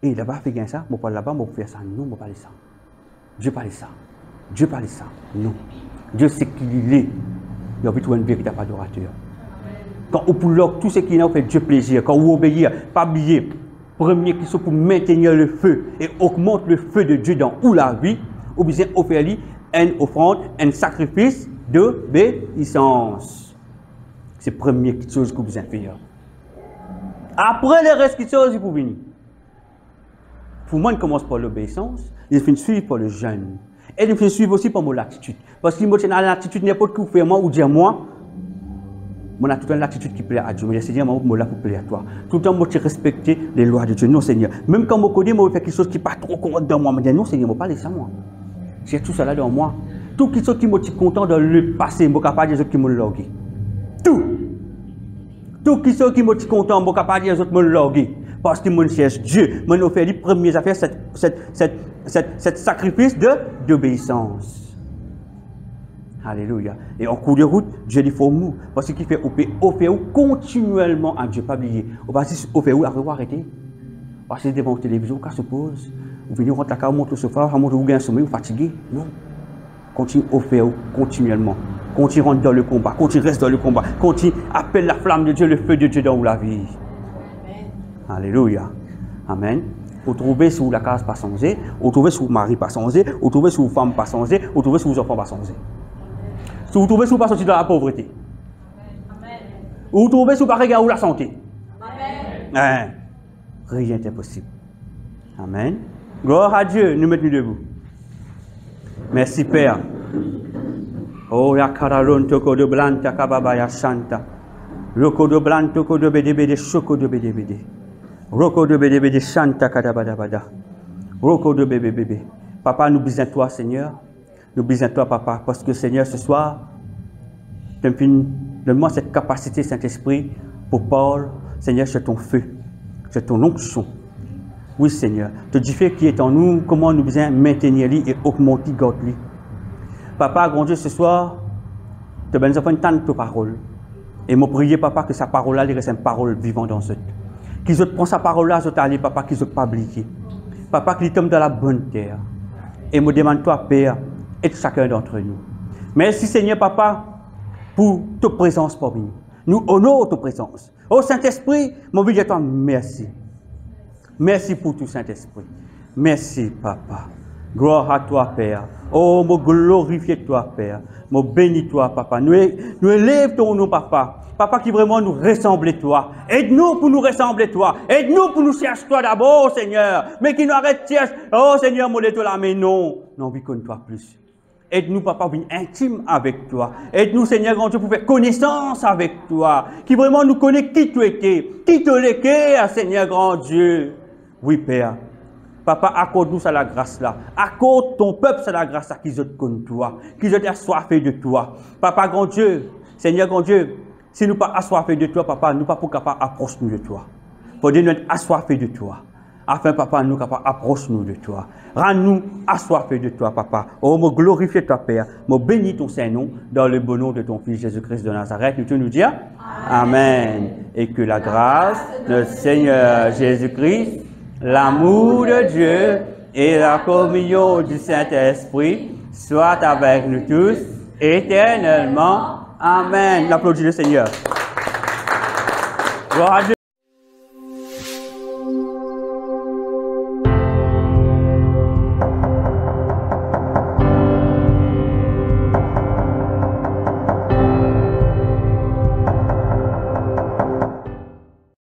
et là-bas, fait ça, je parle là-bas, je faire ça. Non, je parle ça. Dieu parle ça. Dieu parle ça. Non. Dieu sait qui il est. Il a envie de trouver un véritable adorateur. Quand vous pouvez tout ce qui a fait Dieu plaisir, quand vous obéissez, pas oublier, premier qui sont pour maintenir le feu et augmente le feu de Dieu dans où la vie, ou bien offrir une offrande, un sacrifice d'obéissance. C'est la première chose que vous avez fait. Après les restes qui sont, vous venez. Pour moi, il commence par l'obéissance, il finit suivre par le jeûne. Et il finit suivre aussi par mon attitude. Parce que moi, j'ai une attitude, n'importe qui fait moi ou dire moi, on a toute une attitude qui plaît à Dieu. Mais le Seigneur, moi, là pour plaire à toi. Tout le temps, moi, je respecte les lois de Dieu. Non, Seigneur. Même quand je connais, moi, je fais quelque chose qui n'est pas trop content dans moi. Je dis non, Seigneur, je ne vais pas laisser ça, moi. J'ai tout ça là dans moi. Tout ce qui me content dans le passé, je ne vais pas dire qui me logué. Tout. Tout ce qui me content, je ne vais pas dire qui me logué. Parce que je cherche Dieu. Je fais les premières affaires, cet sacrifice d'obéissance. Alléluia. Et en cours de route, Dieu dit faut mou. Parce qu'il fait offrir continuellement à Dieu. Pas oublier. On va dire offrir après vous arrêter. Parce que devant la télévision, quand se pose, vous venez rentrer la carte, monter au sofa, vous avez un sommeil, vous fatigué. Non. Continue offrir continuellement. Continue rentrer dans le combat. Continue reste dans le combat. Continue appelle la flamme de Dieu, le feu de Dieu dans la vie. Alléluia. Amen. Vous trouvez sur la case pas changé, vous trouvez sur le mari pas changé, vous trouvez sur la femme pas changé, vous trouvez sur les enfants pas changé. Vous trouvez sur pas sortir de la pauvreté. Vous trouvez sur pas regarder la santé. Amen. Rien n'est possible. Amen. Gloire à Dieu, nous mettons debout. Merci Père. Oh ya karalon toko de blanta kababa ya santa. Roko de blanc toko de bede choko de bede. Roko de bede santa kadabada. Roko de bébé. Papa, nous bisons toi, Seigneur. Nous bisons toi, Papa, parce que Seigneur, ce soir, donne-moi cette capacité, Saint-Esprit, pour Paul. Seigneur, c'est ton feu, c'est ton onction. Oui, Seigneur, te dis fait qui est en nous, comment nous bisons maintenir lui et augmenter lui. Papa, grand Dieu, ce soir, te bénis enfants entendre ta parole. Et me prier, Papa, que sa parole-là reste une parole vivante dans ce. Qu'ils te prennent sa parole-là, je t'allais, Papa, qu'ils ne pas oublier. Papa, qu'ils tombent dans la bonne terre. Et me demande toi, Père, et chacun d'entre nous. Merci Seigneur Papa pour ta présence parmi nous. Nous honorons ta présence. Oh Saint-Esprit, mon Dieu, toi, merci. Merci pour tout Saint-Esprit. Merci Papa. Gloire à toi Père. Oh, me glorifie toi Père. Me bénis toi Papa. Nous élève ton nom Papa. Papa qui vraiment nous ressemble à toi. Aide-nous pour nous ressembler à toi. Aide-nous pour nous chercher toi d'abord Seigneur. Mais qui nous arrête de chercher. Oh Seigneur, mon Dieu, là, mais non. Non, oui, connais-toi plus. Aide-nous, Papa, pour une intime avec toi. Aide-nous, Seigneur, grand Dieu, pour faire connaissance avec toi. Qui vraiment nous connaît qui tu étais. Qui te l'étais, Seigneur, grand Dieu. Oui, Père. Papa, accorde-nous ça la grâce là. Accorde ton peuple ça la grâce là, qu'ils te connaissent toi. Qu'ils te assoiffés de toi. Papa, grand Dieu, Seigneur, grand Dieu, si nous pas assoiffés de toi, Papa, nous pas pour capable approcher-nous de toi. Pour dire nous être assoiffés de toi. Afin, Papa, nous capable approche-nous de toi. Rends-nous assoiffés de toi, Papa. Oh, me glorifie toi, Père. Me bénis ton Saint-Nom dans le bon nom de ton Fils Jésus-Christ de Nazareth. Nous te nous dire Amen. Et que la grâce de Seigneur Jésus-Christ, l'amour de Dieu et la communion du Saint-Esprit soient avec nous tous éternellement. Amen. L'applaudissez le Seigneur. Gloire à Dieu.